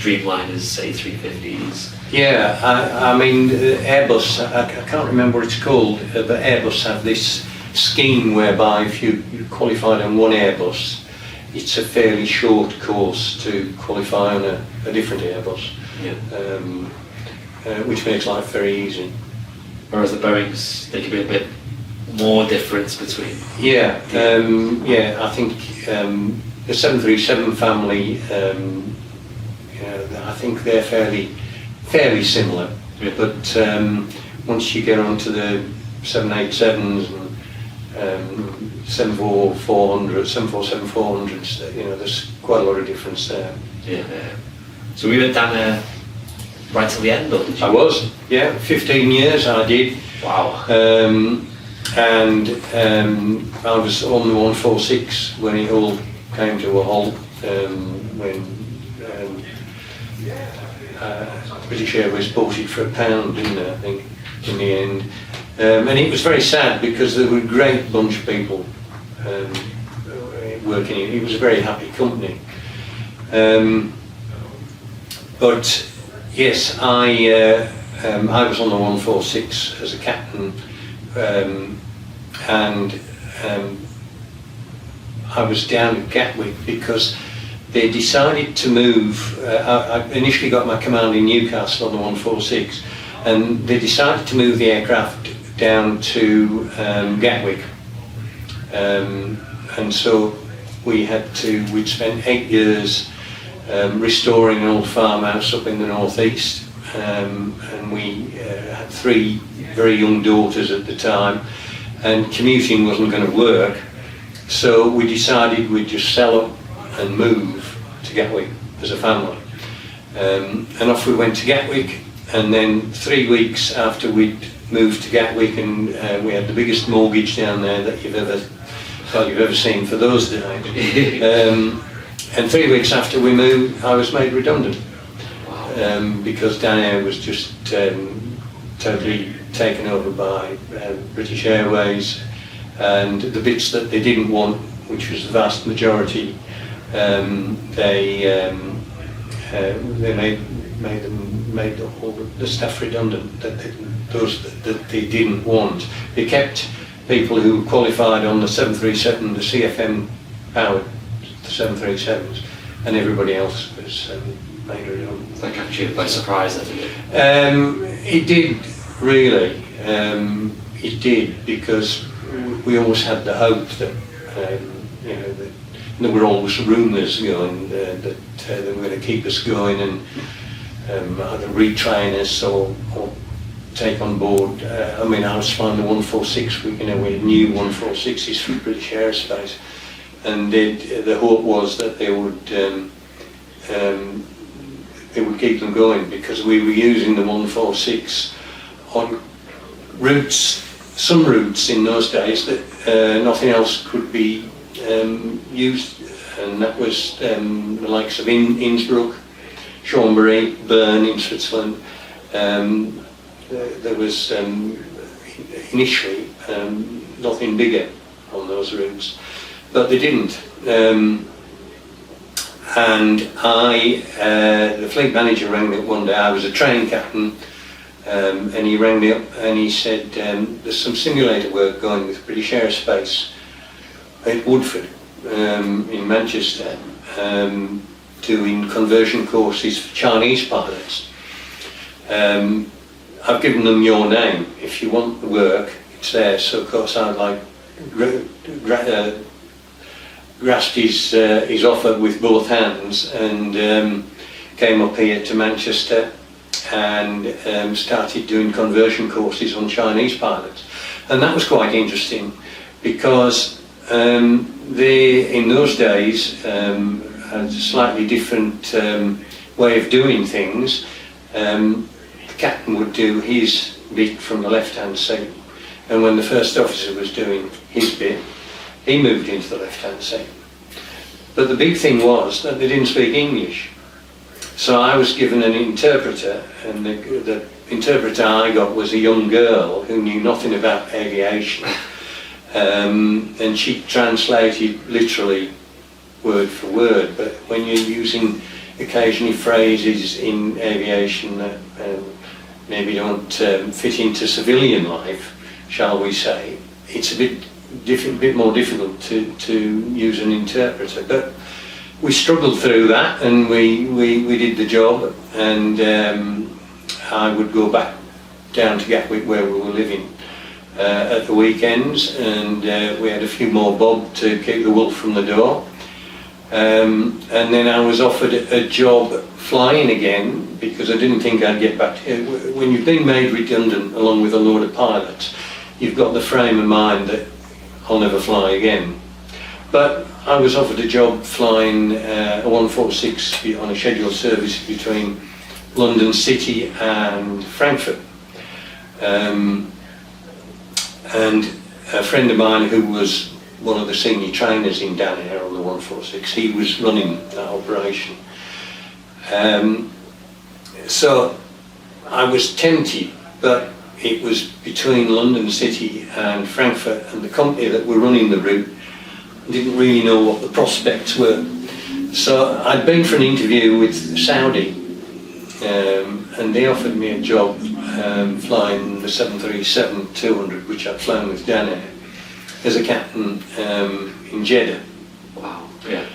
Dreamliners, A350s. Yeah, I mean Airbus, I can't remember what it's called, but Airbus have this scheme whereby if you qualified on one Airbus, it's a fairly short course to qualify on a different Airbus, which makes life very easy. Whereas the Boeings, they could be a bit more difference between. I think the 737 family, I think they're fairly similar. Yeah. But once you get onto the 787s and 747-400s, there's quite a lot of difference there. Yeah. So we went down there right till the end, or did you? I was, 15 years I did. Wow. And I was on the 146 when it all came to a halt, when British Airways bought it for £1, didn't they, I think, in the end. And it was very sad because there were a great bunch of people working in it. It was a very happy company. But yes, I was on the 146 as a captain, and I was down at Gatwick because they decided to move. I initially got my command in Newcastle on the 146, and they decided to move the aircraft down to Gatwick, and so we'd spent 8 years restoring an old farmhouse up in the northeast, and we had 3 very young daughters at the time, and commuting wasn't going to work, so we decided we'd just sell up and move to Gatwick as a family, and off we went to Gatwick. And then 3 weeks after we'd moved to Gatwick, and we had the biggest mortgage down there that you've ever seen for those days. And 3 weeks after we moved, I was made redundant, because Dan Air was just totally taken over by British Airways, and the bits that they didn't want, which was the vast majority, they made all the staff redundant, those that they didn't want. They kept people who qualified on the 737, the CFM powered the 737s, and everybody else was made redundant. That catch you by surprise, then, did it? It did, really. It did, because we always had the hope that, that there were always rumours going that they were going to keep us going and either retrain us or take on board. I was flying the 146. We had new 146s for British Aerospace, and the hope was that they would keep them going, because we were using the 146 on routes, some routes in those days that nothing else could be used, and that was the likes of Innsbruck, Chambéry, Bern in Switzerland. There was initially nothing bigger on those routes, but they didn't. And the fleet manager rang me up one day. I was a training captain, and he rang me up and he said, there's some simulator work going with British Aerospace at Woodford in Manchester, doing conversion courses for Chinese pilots. I've given them your name. If you want the work, it's there. So of course I grasped his offer with both hands, and came up here to Manchester and started doing conversion courses on Chinese pilots. And that was quite interesting, because they, in those days, had a slightly different way of doing things. The captain would do his bit from the left-hand seat, and when the first officer was doing his bit, he moved into the left-hand seat. But the big thing was that they didn't speak English. So I was given an interpreter, and the interpreter I got was a young girl who knew nothing about aviation. And she translated literally word for word, but when you're using occasionally phrases in aviation that maybe don't fit into civilian life, shall we say, it's a bit more difficult to use an interpreter. But we struggled through that, and we did the job, and I would go back down to Gatwick where we were living at the weekends, and we had a few more bob to keep the wolf from the door. And then I was offered a job flying again, because I didn't think I'd get back to it. When you've been made redundant along with a load of pilots, you've got the frame of mind that I'll never fly again. But I was offered a job flying a 146 on a scheduled service between London City and Frankfurt. And a friend of mine who was one of the senior trainers in Danair on the 146, he was running that operation. So I was tempted, but it was between London City and Frankfurt, and the company that were running the route didn't really know what the prospects were. So I'd been for an interview with Saudi, and they offered me a job flying the 737-200, which I'd flown with Danair, as a captain in Jeddah. Wow, yeah.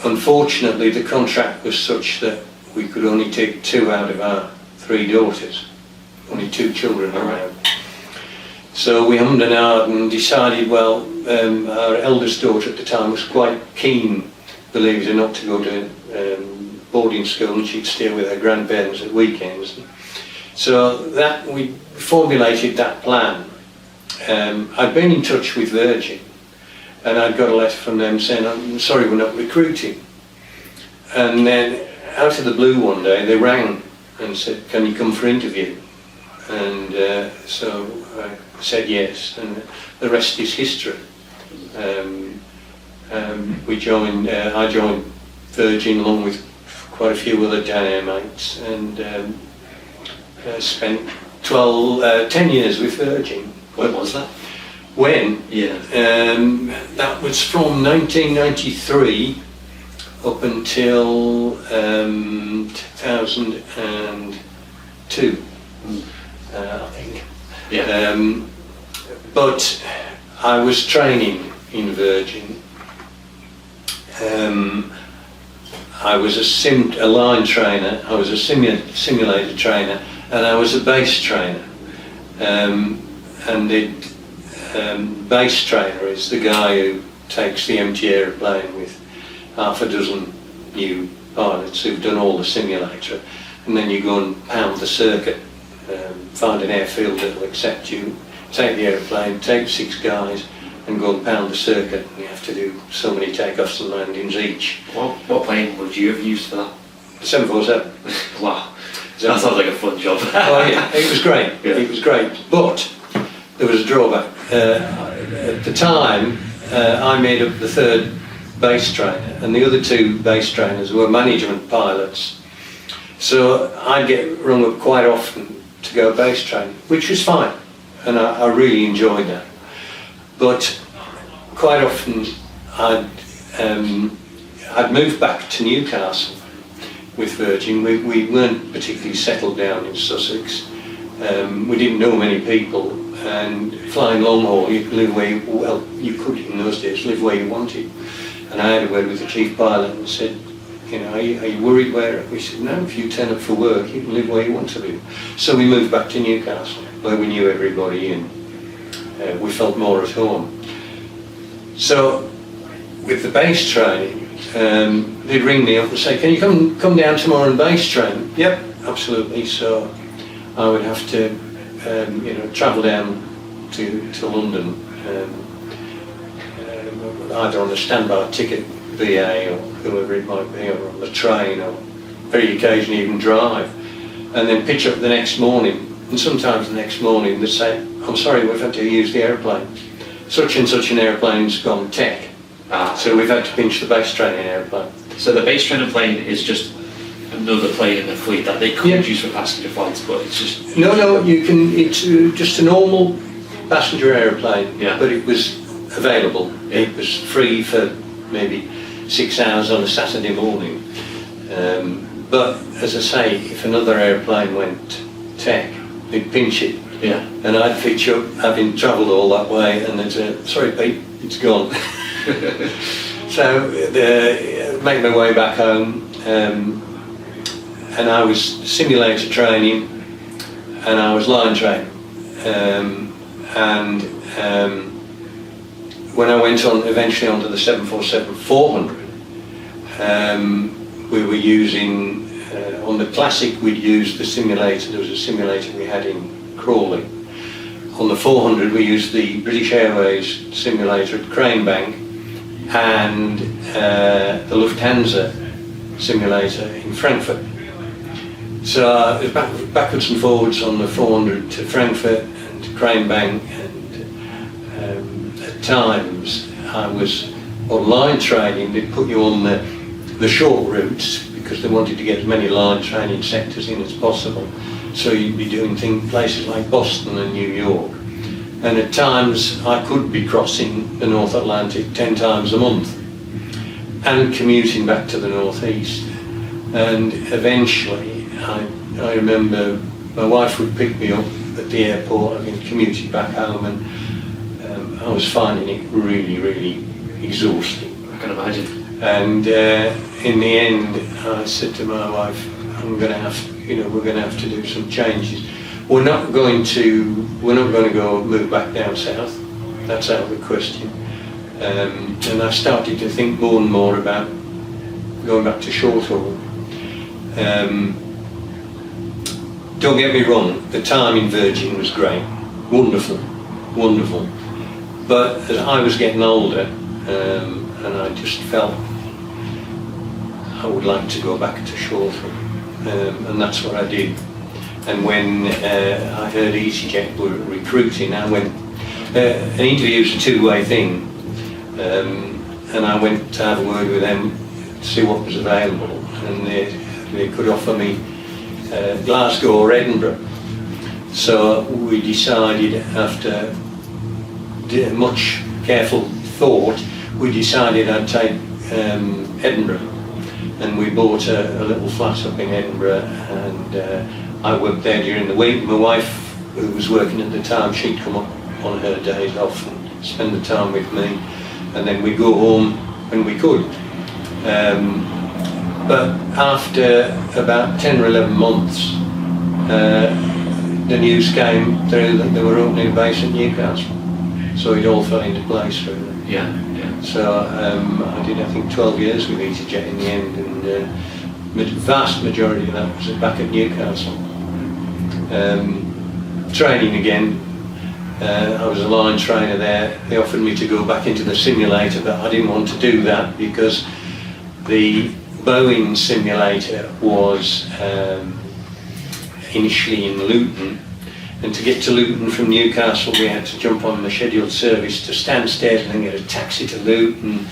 Unfortunately, the contract was such that we could only take 2 out of our 3 daughters, only 2 children around. So we hummed and hawed and decided, well, our eldest daughter at the time was quite keen, believe it or not, to go to boarding school, and she'd stay with her grandparents at weekends. So that we formulated that plan. I'd been in touch with Virgin, and I'd got a letter from them saying, I'm sorry, we're not recruiting. And then out of the blue one day they rang and said, can you come for interview? And so I said yes, and the rest is history. I joined Virgin along with quite a few other Danair mates, and spent 10 years with Virgin. When was that? When? Yeah. That was from 1993 up until 2002, I think. Yeah. But I was training in Virgin, I was a line trainer, I was a simulator trainer, and I was a base trainer. And the base trainer is the guy who takes the empty aeroplane with half a dozen new pilots who've done all the simulator, and then you go and pound the circuit, find an airfield that will accept you, take the aeroplane, take 6 guys, and go and pound the circuit, and you have to do so many takeoffs and landings each. What plane would you have used for that? 747. Wow, that sounds like a fun job. Oh yeah, it was great. Yeah. It was great, but there was a drawback. At the time, I made up the 3rd base trainer, and the other 2 base trainers were management pilots. So I'd get rung up quite often to go base training, which was fine, and I really enjoyed that. But quite often I'd moved back to Newcastle with Virgin. We weren't particularly settled down in Sussex. We didn't know many people, and flying long haul, you could live where you could in those days live where you wanted. And I had a word with the chief pilot and said, you know, are you worried where? We said, no, if you turn up for work, you can live where you want to live. So we moved back to Newcastle, where we knew everybody, and we felt more at home. So with the base training, they'd ring me up and say, can you come down tomorrow and base train? Yep, absolutely. So I would have to travel down to London, either on a standby ticket, BA or whoever it might be, or on the train, or very occasionally even drive, and then pitch up the next morning. And sometimes the next morning they'd say, I'm sorry, we've had to use the aeroplane. Such and such an aeroplane's gone tech. So we've had to pinch the base training aeroplane. So the base training plane is just another plane in the fleet that they could use for passenger flights, but it's just... No, you can, it's just a normal passenger aeroplane, but it was available. Yeah. It was free for maybe 6 hours on a Saturday morning. But as I say, if another aeroplane went tech, they'd pinch it. Yeah. And I'd pitch up, having travelled all that way, and they'd say, sorry Pete, it's gone. So make my way back home, and I was simulator training, and I was line training. When I went on eventually onto the 747-400, we were using, on the Classic we'd used the simulator, there was a simulator we had in Crawley. On the 400 we used the British Airways simulator at Cranebank, and the Lufthansa simulator in Frankfurt. So it was backwards and forwards on the 400 to Frankfurt and to Cranebank, and at times I was on line training. They'd put you on the short routes because they wanted to get as many line training sectors in as possible. So you'd be doing places like Boston and New York. And at times I could be crossing the North Atlantic 10 times a month and commuting back to the northeast. And eventually I remember my wife would pick me up at the airport, having commuted back home, and I was finding it really, really exhausting. I can imagine. And in the end I said to my wife, we're going to have to do some changes. We're not going to go move back down south. That's out of the question. And I started to think more and more about going back to short haul. Don't get me wrong, the time in Virgin was great, wonderful. But as I was getting older, and I just felt I would like to go back to short haul, and that's what I did. And when I heard EasyJet were recruiting, I went. An interview is a two-way thing, and I went to have a word with them to see what was available, and they could offer me Glasgow or Edinburgh. So we decided, after much careful thought, we decided I'd take Edinburgh, and we bought a little flat up in Edinburgh, and I worked there during the week. My wife, who was working at the time, she'd come up on her days off and spend the time with me, and then we'd go home when we could. But after about 10 or 11 months, the news came through that they were opening a base at Newcastle. So it all fell into place really. Yeah. So I did, I think, 12 years with EasyJet in the end, and the vast majority of that was back at Newcastle. Training again. I was a line trainer there. They offered me to go back into the simulator, but I didn't want to do that because the Boeing simulator was initially in Luton, and to get to Luton from Newcastle we had to jump on the scheduled service to Stansted and then get a taxi to Luton,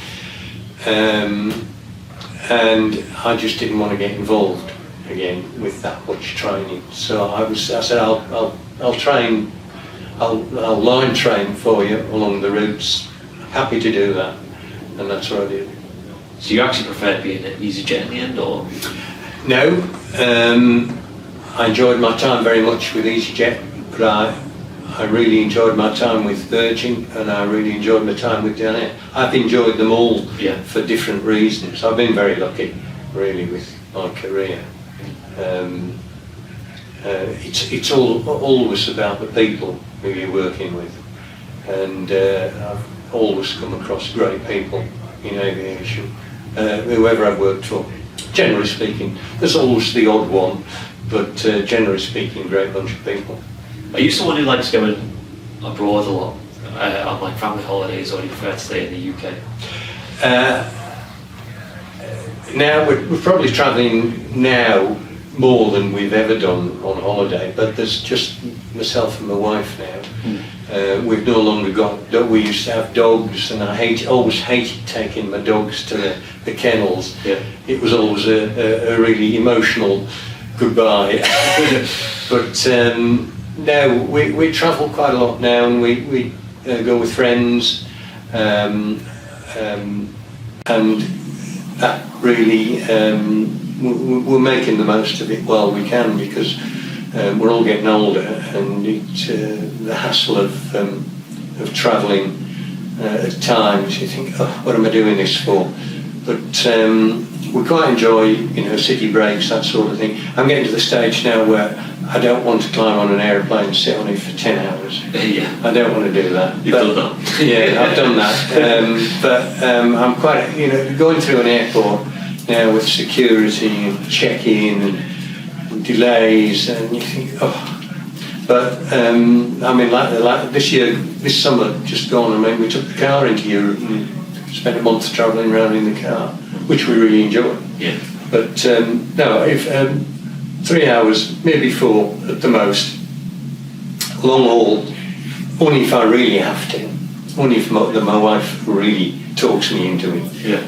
and I just didn't want to get involved again with that much training. So I said I'll train. I'll line train for you along the routes. Happy to do that, and that's what I did. So you actually preferred being at EasyJet in the end, or? No, I enjoyed my time very much with EasyJet, but I really enjoyed my time with Virgin, and I really enjoyed my time with Janet. I've enjoyed them all for different reasons. I've been very lucky, really, with my career. It's always about the people who you're working with, and I've always come across great people in aviation, whoever I've worked for. Generally speaking, there's always the odd one, but generally speaking, great bunch of people. Are you someone who likes going abroad a lot, on like family holidays, or do you prefer to stay in the UK? Now we're probably travelling now more than we've ever done on holiday, but there's just myself and my wife now. We've no longer got, we used to have dogs, and I always hated taking my dogs to the kennels. Yeah. It was always a really emotional goodbye. But no, we travel quite a lot now, and we go with friends, and that really, we're making the most of it while we can, because we're all getting older, and the hassle of travelling at times, you think, oh, what am I doing this for? But we quite enjoy, city breaks, that sort of thing. I'm getting to the stage now where I don't want to climb on an airplane and sit on it for 10 hours. Yeah. I don't want to do that. You've done that. Yeah, I've done that. But I'm quite, going through an airport now with security and check-in and delays, and you think, oh. But like this summer just gone, we took the car into Europe and spent a month travelling around in the car, which we really enjoyed. Yeah. But no, if 3 hours, maybe 4 at the most, long haul, only if I really have to, only if my wife really talks me into it. Yeah.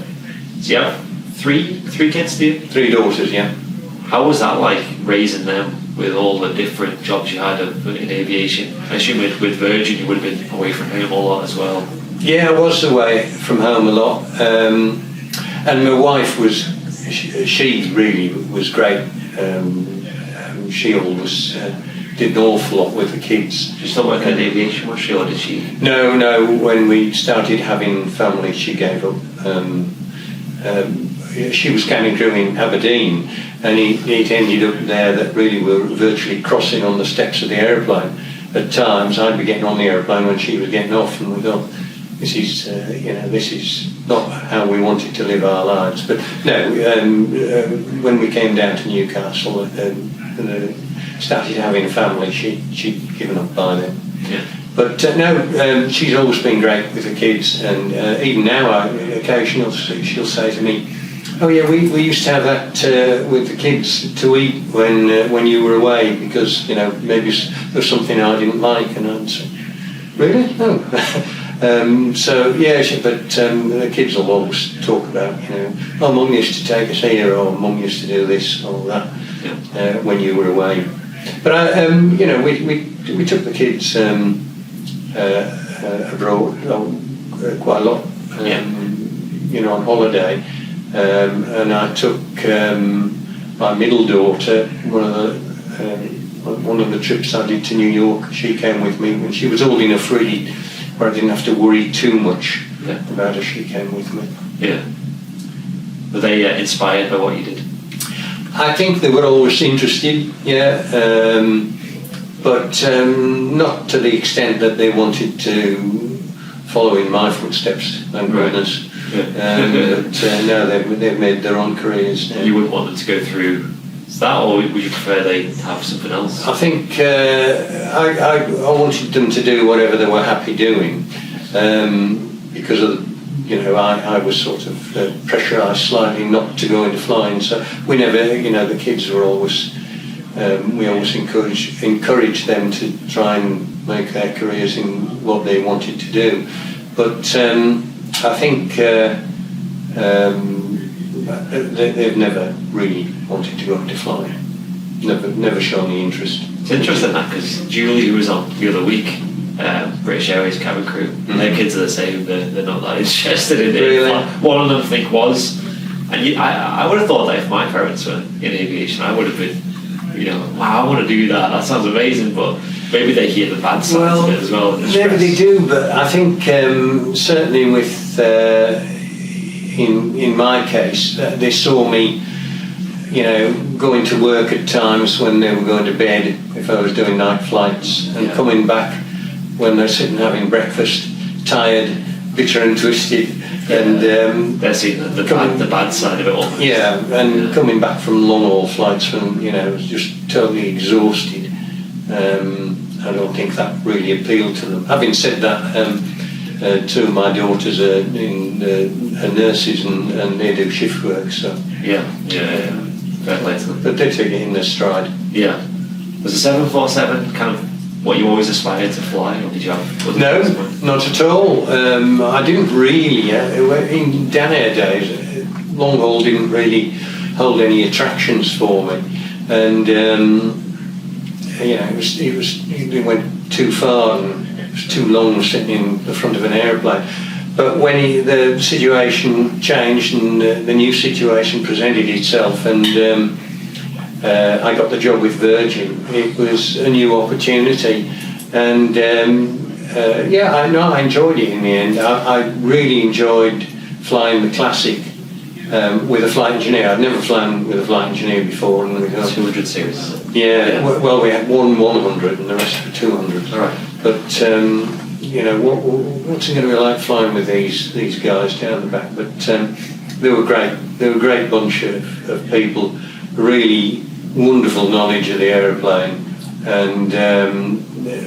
So you have three kids, do you? 3 daughters, yeah. How was that like, raising them with all the different jobs you had in aviation? I assume with Virgin you would have been away from home a lot as well. Yeah, I was away from home a lot, and my wife she really was great. She always did an awful lot with the kids. She's not working in aviation, was she, or did she? No, when we started having family she gave up. She was cabin crew in Aberdeen, and it ended up there that really we were virtually crossing on the steps of the aeroplane. At times I'd be getting on the aeroplane when she was getting off, and we thought, this is not how we wanted to live our lives. But no, when we came down to Newcastle and started having a family, she'd given up by then. Yeah. But no, she's always been great with the kids, and even now, occasionally she'll say to me, "Oh yeah, we used to have that with the kids to eat when you were away, because maybe there's something I didn't like," and I'd say, "Really? No." So yeah, but the kids will always talk about, "Oh, Mum used to take us here," or "Mum used to do this or that when you were away." But we took the kids abroad quite a lot, on holiday, and I took my middle daughter one of the trips I did to New York. She came with me when she was old enough really where I didn't have to worry too much about her. She came with me. Yeah. Were they inspired by what you did? I think they were always interested, yeah, but not to the extent that they wanted to follow in my footsteps, thank goodness. But no, they've made their own careers now. You wouldn't want them to go through that, or would you prefer they have something else? I think I wanted them to do whatever they were happy doing, because of I was sort of pressurised slightly not to go into flying. So we never, the kids were always we always encouraged them to try and make their careers in what they wanted to do. But I think they've never really wanted to go into flying. Never shown the interest. It's interesting that, because Julie, who was on the other week, British Airways cabin crew, their kids are the same. They're not that interested in it. Really? One of them, I think, was, and I would have thought that if my parents were in aviation, I would have been, wow, I want to do that. That sounds amazing. But maybe they hear the bad sides of it as well. Maybe they do, but I think certainly with in my case, they saw me, going to work at times when they were going to bed if I was doing night flights, and coming back when they're sitting having breakfast, tired, bitter and twisted, and they're seeing the bad side of it all. Yeah, and coming back from long haul flights when just totally exhausted. I don't think that really appealed to them. Having said that, two of my daughters are nurses and they do shift work, so fair play to them. But they take it in their stride. Yeah. Was the 747 kind of what you always aspired to fly, or did you have? No, not at all. I didn't really. In Dan-Air days, long haul didn't really hold any attractions for me, and it went too far and it was too long sitting in the front of an airplane. But when the situation changed and the new situation presented itself, and I got the job with Virgin, it was a new opportunity, and I enjoyed it in the end. I really enjoyed flying the Classic with a flight engineer. I'd never flown with a flight engineer before. And 200 series. Yeah, well, we had one 100 and the rest were 200. All right. But what's it going to be like flying with these guys down the back? But they were great. They were a great bunch of people. Really wonderful knowledge of the aeroplane, and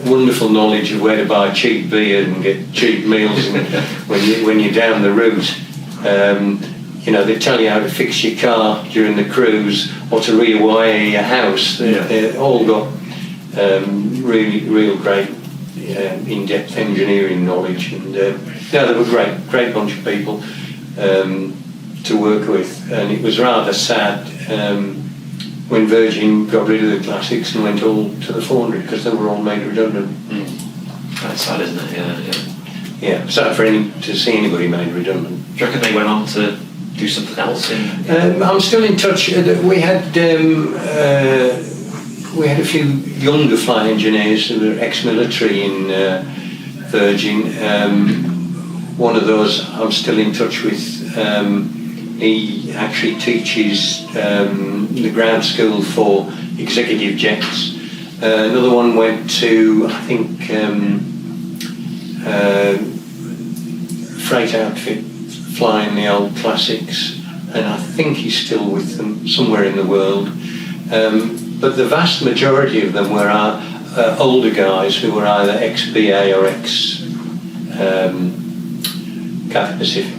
wonderful knowledge of where to buy cheap beer and get cheap meals. And when you're down the route, they tell you how to fix your car during the cruise or to rewire your house. They all got real great in-depth engineering knowledge, and they were great bunch of people to work with. And it was rather sad when Virgin got rid of the Classics and went all to the 400 because they were all made redundant. That's sad, isn't it? Yeah, sad to see anybody made redundant. Do you reckon they went on to do something else? I'm still in touch. We had a few younger flight engineers who were ex-military in Virgin. One of those I'm still in touch with. He actually teaches the ground school for executive jets. Another one went to, I think, freight outfit, flying the old Classics, and I think he's still with them somewhere in the world. But the vast majority of them were older guys who were either ex-BA or ex-Cathay Pacific,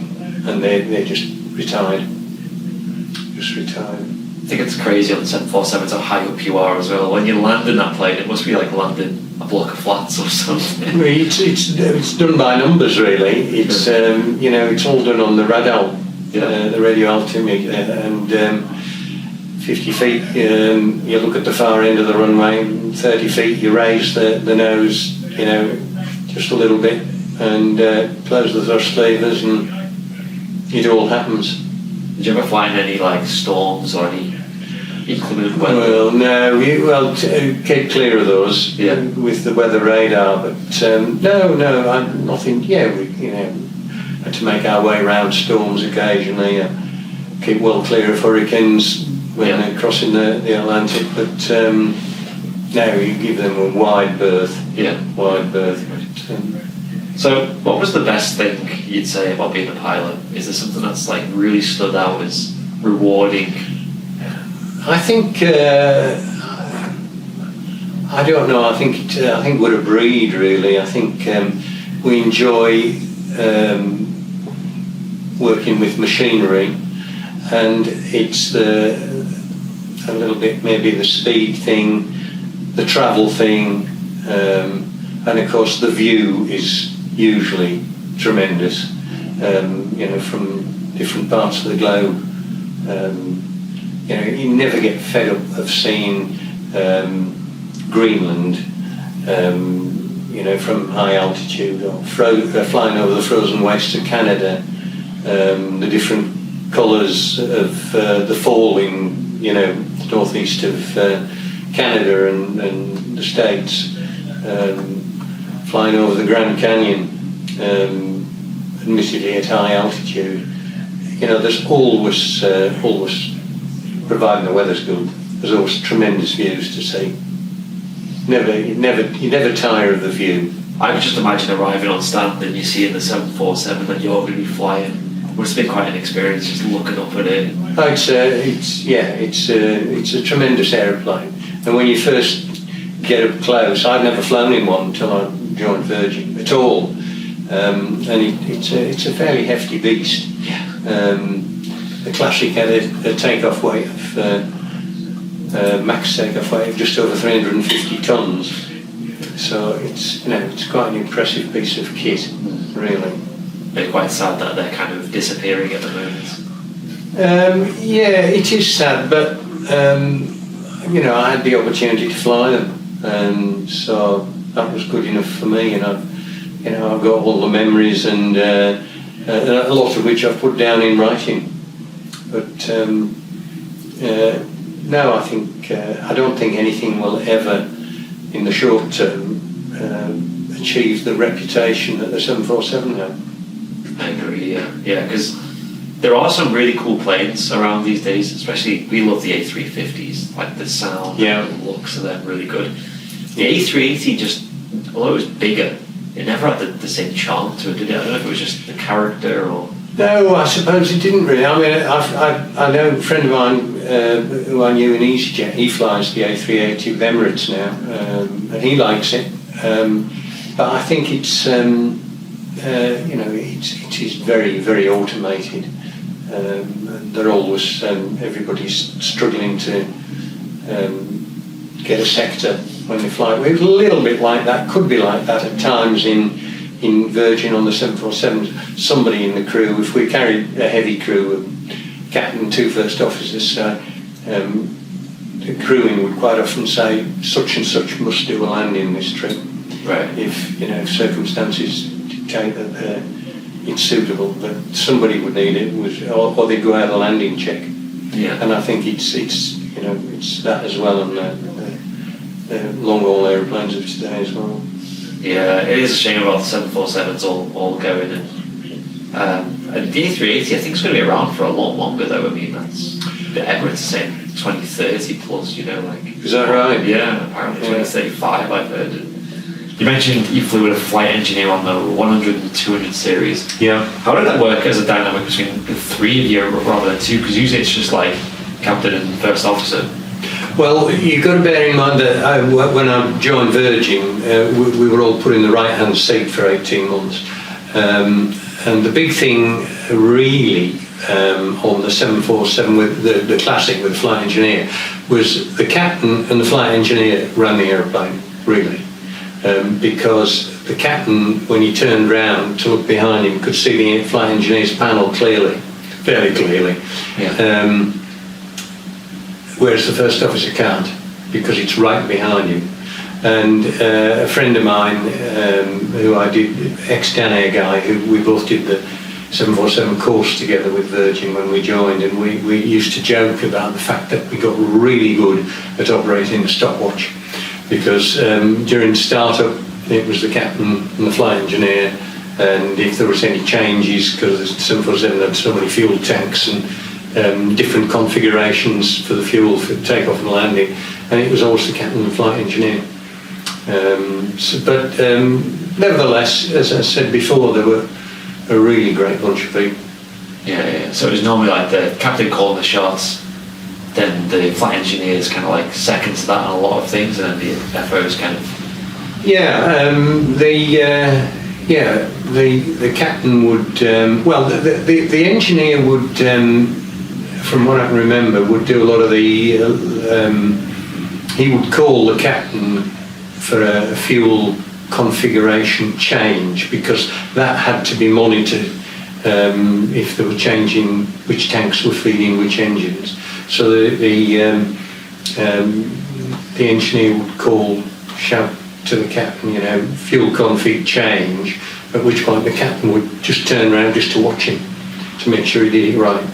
and they just retired. I think it's crazy on the 747 how high up you are as well. When you land in that plane, it must be like landing a block of flats or something. It's done by numbers, really. It's it's all done on the radar, the radio altimeter, and 50 feet. You look at the far end of the runway. 30 feet, you raise the nose, just a little bit, and close the thrust levers, and it all happens. Did you ever find any storms or any inclement weather? Well, no. Keep clear of those with the weather radar. But nothing. Yeah, we had to make our way around storms occasionally. keep well clear of hurricanes when they're crossing the Atlantic, but now you give them a wide berth. Yeah. Wide berth. So, what was the best thing you'd say about being a pilot? Is there something that's like really stood out as rewarding? I think I don't know. I think we're a breed, really. I think we enjoy working with machinery, and it's a little bit maybe the speed thing, the travel thing, and of course the view is usually tremendous. From different parts of the globe. You never get fed up of seeing Greenland, from high altitude, or flying over the frozen wastes of Canada, the different colours of the fall in, northeast of Canada and the States, flying over the Grand Canyon, admittedly at high altitude. There's always, providing the weather's good, there's always tremendous views to see. You never tire of the view. I could just imagine arriving on stand and you see in the 747 that you're going to be flying. It must have been quite an experience just looking up at it. It's a tremendous aeroplane. And when you first get up close, I'd never flown in one until I joined Virgin at all. And it's a fairly hefty beast. The Classic had a takeoff weight of max takeoff weight of just over 350 tons. So it's quite an impressive piece of kit, really. It's quite sad that they're kind of disappearing at the moment. It is sad, but I had the opportunity to fly them, and so that was good enough for me. And I've got all the memories, and a lot of which I've put down in writing. But no, I don't think anything will ever, in the short term, achieve the reputation that the 747 had. I agree, yeah, because there are some really cool planes around these days, especially we love the A350s, like the sound and the looks of them really good. The A380 just, although it was bigger, it never had the same charm to it, did it? I don't know if it was just the character or... No, I suppose it didn't really. I mean, I know a friend of mine who I knew in EasyJet, he flies the A380 with Emirates now, and he likes it. But I think it's, it is very, very automated. And they're always, everybody's struggling to get a sector when they fly. It's a little bit like that, could be like that at times in Virgin on the 747. Somebody in the crew, if we carried a heavy crew, a captain, 2 first officers, the crewing would quite often say, such and such must do a landing this trip. Right. If circumstances dictate that it's suitable, but somebody would need it, or they'd go out a landing check. Yeah. And I think it's that as well on the long haul aeroplanes of today as well. Yeah, it is a shame about the 747s all going, and the A380 I think is going to be around for a lot longer though. I mean, that's the Emirates saying 2030 plus, Is that right? Yeah, apparently 2035 I've heard. You mentioned you flew with a flight engineer on the 100 and 200 series. Yeah. How did that work as a dynamic between the 3 of you rather than 2? Because usually it's just like captain and first officer. Well, you've got to bear in mind that when I joined Virgin, we were all put in the right-hand seat for 18 months. And the big thing really on the 747 with the Classic with the flight engineer was the captain and the flight engineer ran the aeroplane, really. Because the captain, when he turned round to look behind him, could see the flight engineer's panel fairly clearly. Yeah. Whereas the first officer can't, because it's right behind him. And a friend of mine, who I did, ex-Danair guy, who we both did the 747 course together with Virgin when we joined, and we used to joke about the fact that we got really good at operating the stopwatch, because during startup it was the captain and the flight engineer, and if there was any changes, because the 747 had so many fuel tanks and different configurations for the fuel for takeoff and landing, and it was always the captain and flight engineer. But nevertheless, as I said before, they were a really great bunch of people. Yeah. So it was normally like the captain calling the shots, then the flight engineers kind of like second to that on a lot of things, and then the FOs kind of. The captain would the engineer would, from what I can remember, would do a lot of the. He would call the captain for a fuel configuration change, because that had to be monitored if they were changing which tanks were feeding which engines. So the engineer would shout to the captain, fuel config change, at which point the captain would just turn around just to watch him to make sure he did it right.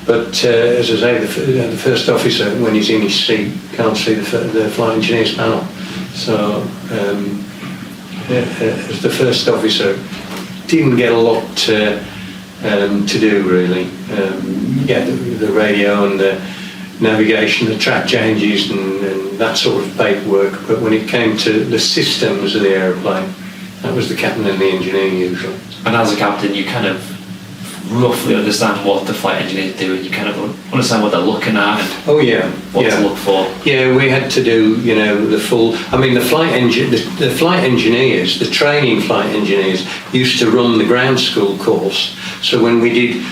But as I say, the first officer, when he's in his seat, can't see the flight engineer's panel. So as the first officer, didn't get a lot to do really. The radio and the navigation, the track changes and that sort of paperwork. But when it came to the systems of the aeroplane, that was the captain and the engineer usually. And as a captain, you kind of roughly understand what the flight engineers do, and you kind of understand what they're looking at and what to look for. Yeah, we had to do, the full. I mean, the flight engineers, the training flight engineers, used to run the ground school course. So when we did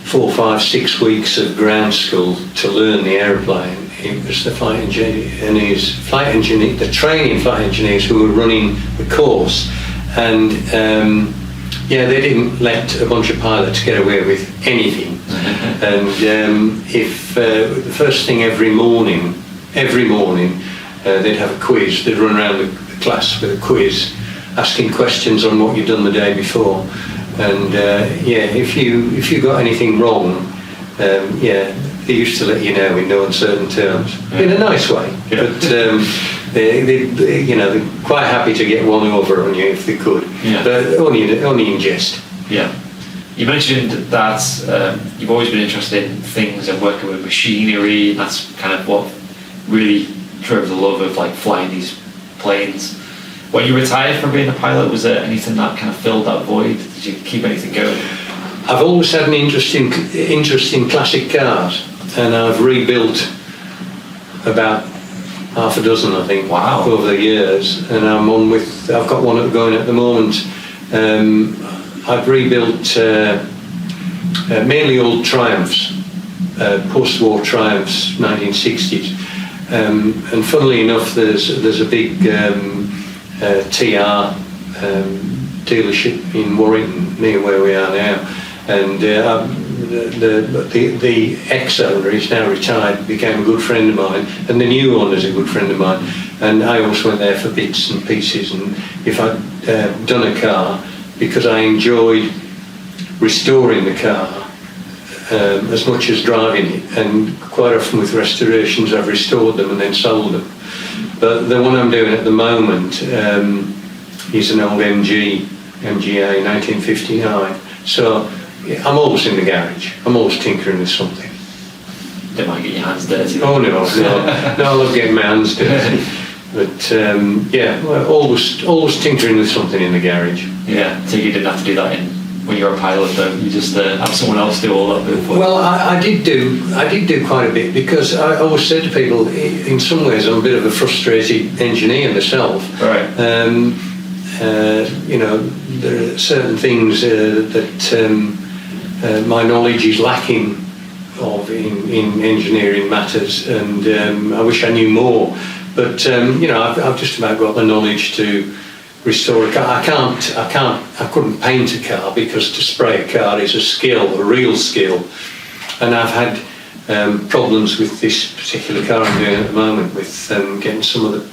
4, 5, 6 weeks of ground school to learn the aeroplane, it was the the training flight engineers who were running the course, and they didn't let a bunch of pilots get away with anything. And if the first thing every morning, they'd have a quiz. They'd run around the class with a quiz, asking questions on what you'd done the day before. And if you got anything wrong, they used to let you know in no uncertain terms, in a nice way. Yeah. But they're quite happy to get one over on you if they could, but only in jest. Yeah. You mentioned that you've always been interested in things and working with machinery, and that's kind of what really drove the love of like flying these planes. When you retired from being a pilot, was there anything that kind of filled that void? Did you keep anything going? I've always had an interest in classic cars, and I've rebuilt about half a dozen, I think, over the years, and I've got one going at the moment. I've rebuilt mainly old Triumphs, post-war Triumphs, 1960s, and funnily enough, there's a big TR dealership in Warrington, near where we are now, and the ex-owner is now retired, became a good friend of mine, and the new owner is a good friend of mine, and I always went there for bits and pieces, and if I'd done a car, because I enjoyed restoring the car as much as driving it, and quite often with restorations I've restored them and then sold them. But the one I'm doing at the moment is an old MGA 1959, so I'm always in the garage. I'm always tinkering with something. Don't mind getting your hands dirty. Oh no, I love getting my hands dirty. But always tinkering with something in the garage. Yeah, so you didn't have to do that when you were a pilot, though. You just have someone else do all that bit for you. Well, I did do quite a bit, because I always said to people, in some ways, I'm a bit of a frustrated engineer myself. Right. There are certain things that my knowledge is lacking of in engineering matters, and I wish I knew more. But I've just about got the knowledge to restore a car. I couldn't paint a car, because to spray a car is a skill, a real skill. And I've had problems with this particular car I'm doing at the moment, with getting some of the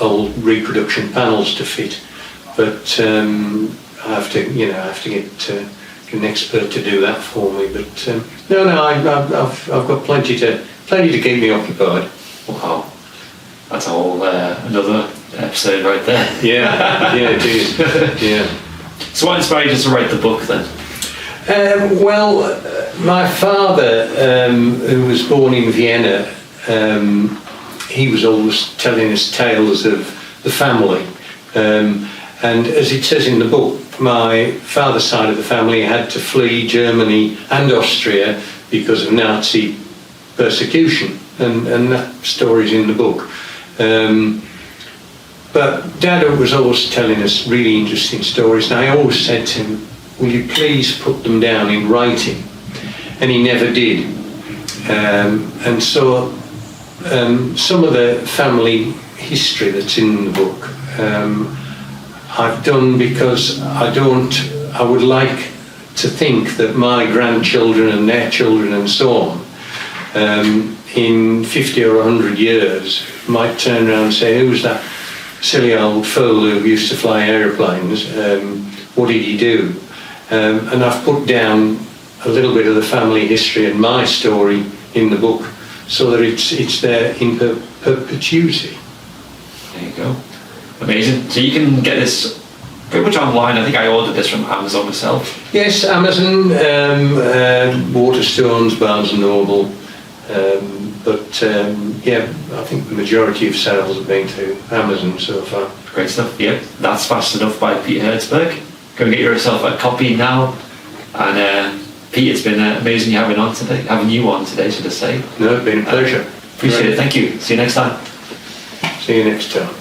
old reproduction panels to fit. But I have to get an expert to do that for me. But I've got plenty to keep me occupied. Wow. That's a whole another episode right there. Yeah, it is. Yeah. So what inspired you to write the book then? My father, who was born in Vienna, he was always telling us tales of the family. And as it says in the book, my father's side of the family had to flee Germany and Austria because of Nazi persecution, and that story's in the book. But Dad was always telling us really interesting stories, and I always said to him, will you please put them down in writing? And he never did. And so some of the family history that's in the book I've done because I would like to think that my grandchildren and their children and so on in 50 or 100 years might turn around and say, who's that silly old fool who used to fly aeroplanes? What did he do? And I've put down a little bit of the family history and my story in the book so that it's there in perpetuity. There you go. Amazing. So you can get this pretty much online. I think I ordered this from Amazon myself. Yes, Amazon, Waterstones, Barnes and Noble. Yeah, I think the majority of sales have been to Amazon so far. Great stuff. Yep, That's Fast Enough by Peter Herzberg. Go and get yourself a copy now. And Pete, it's been amazing having you on today, should I say. No, it's been a pleasure. Appreciate it. Thank you. See you next time. See you next time.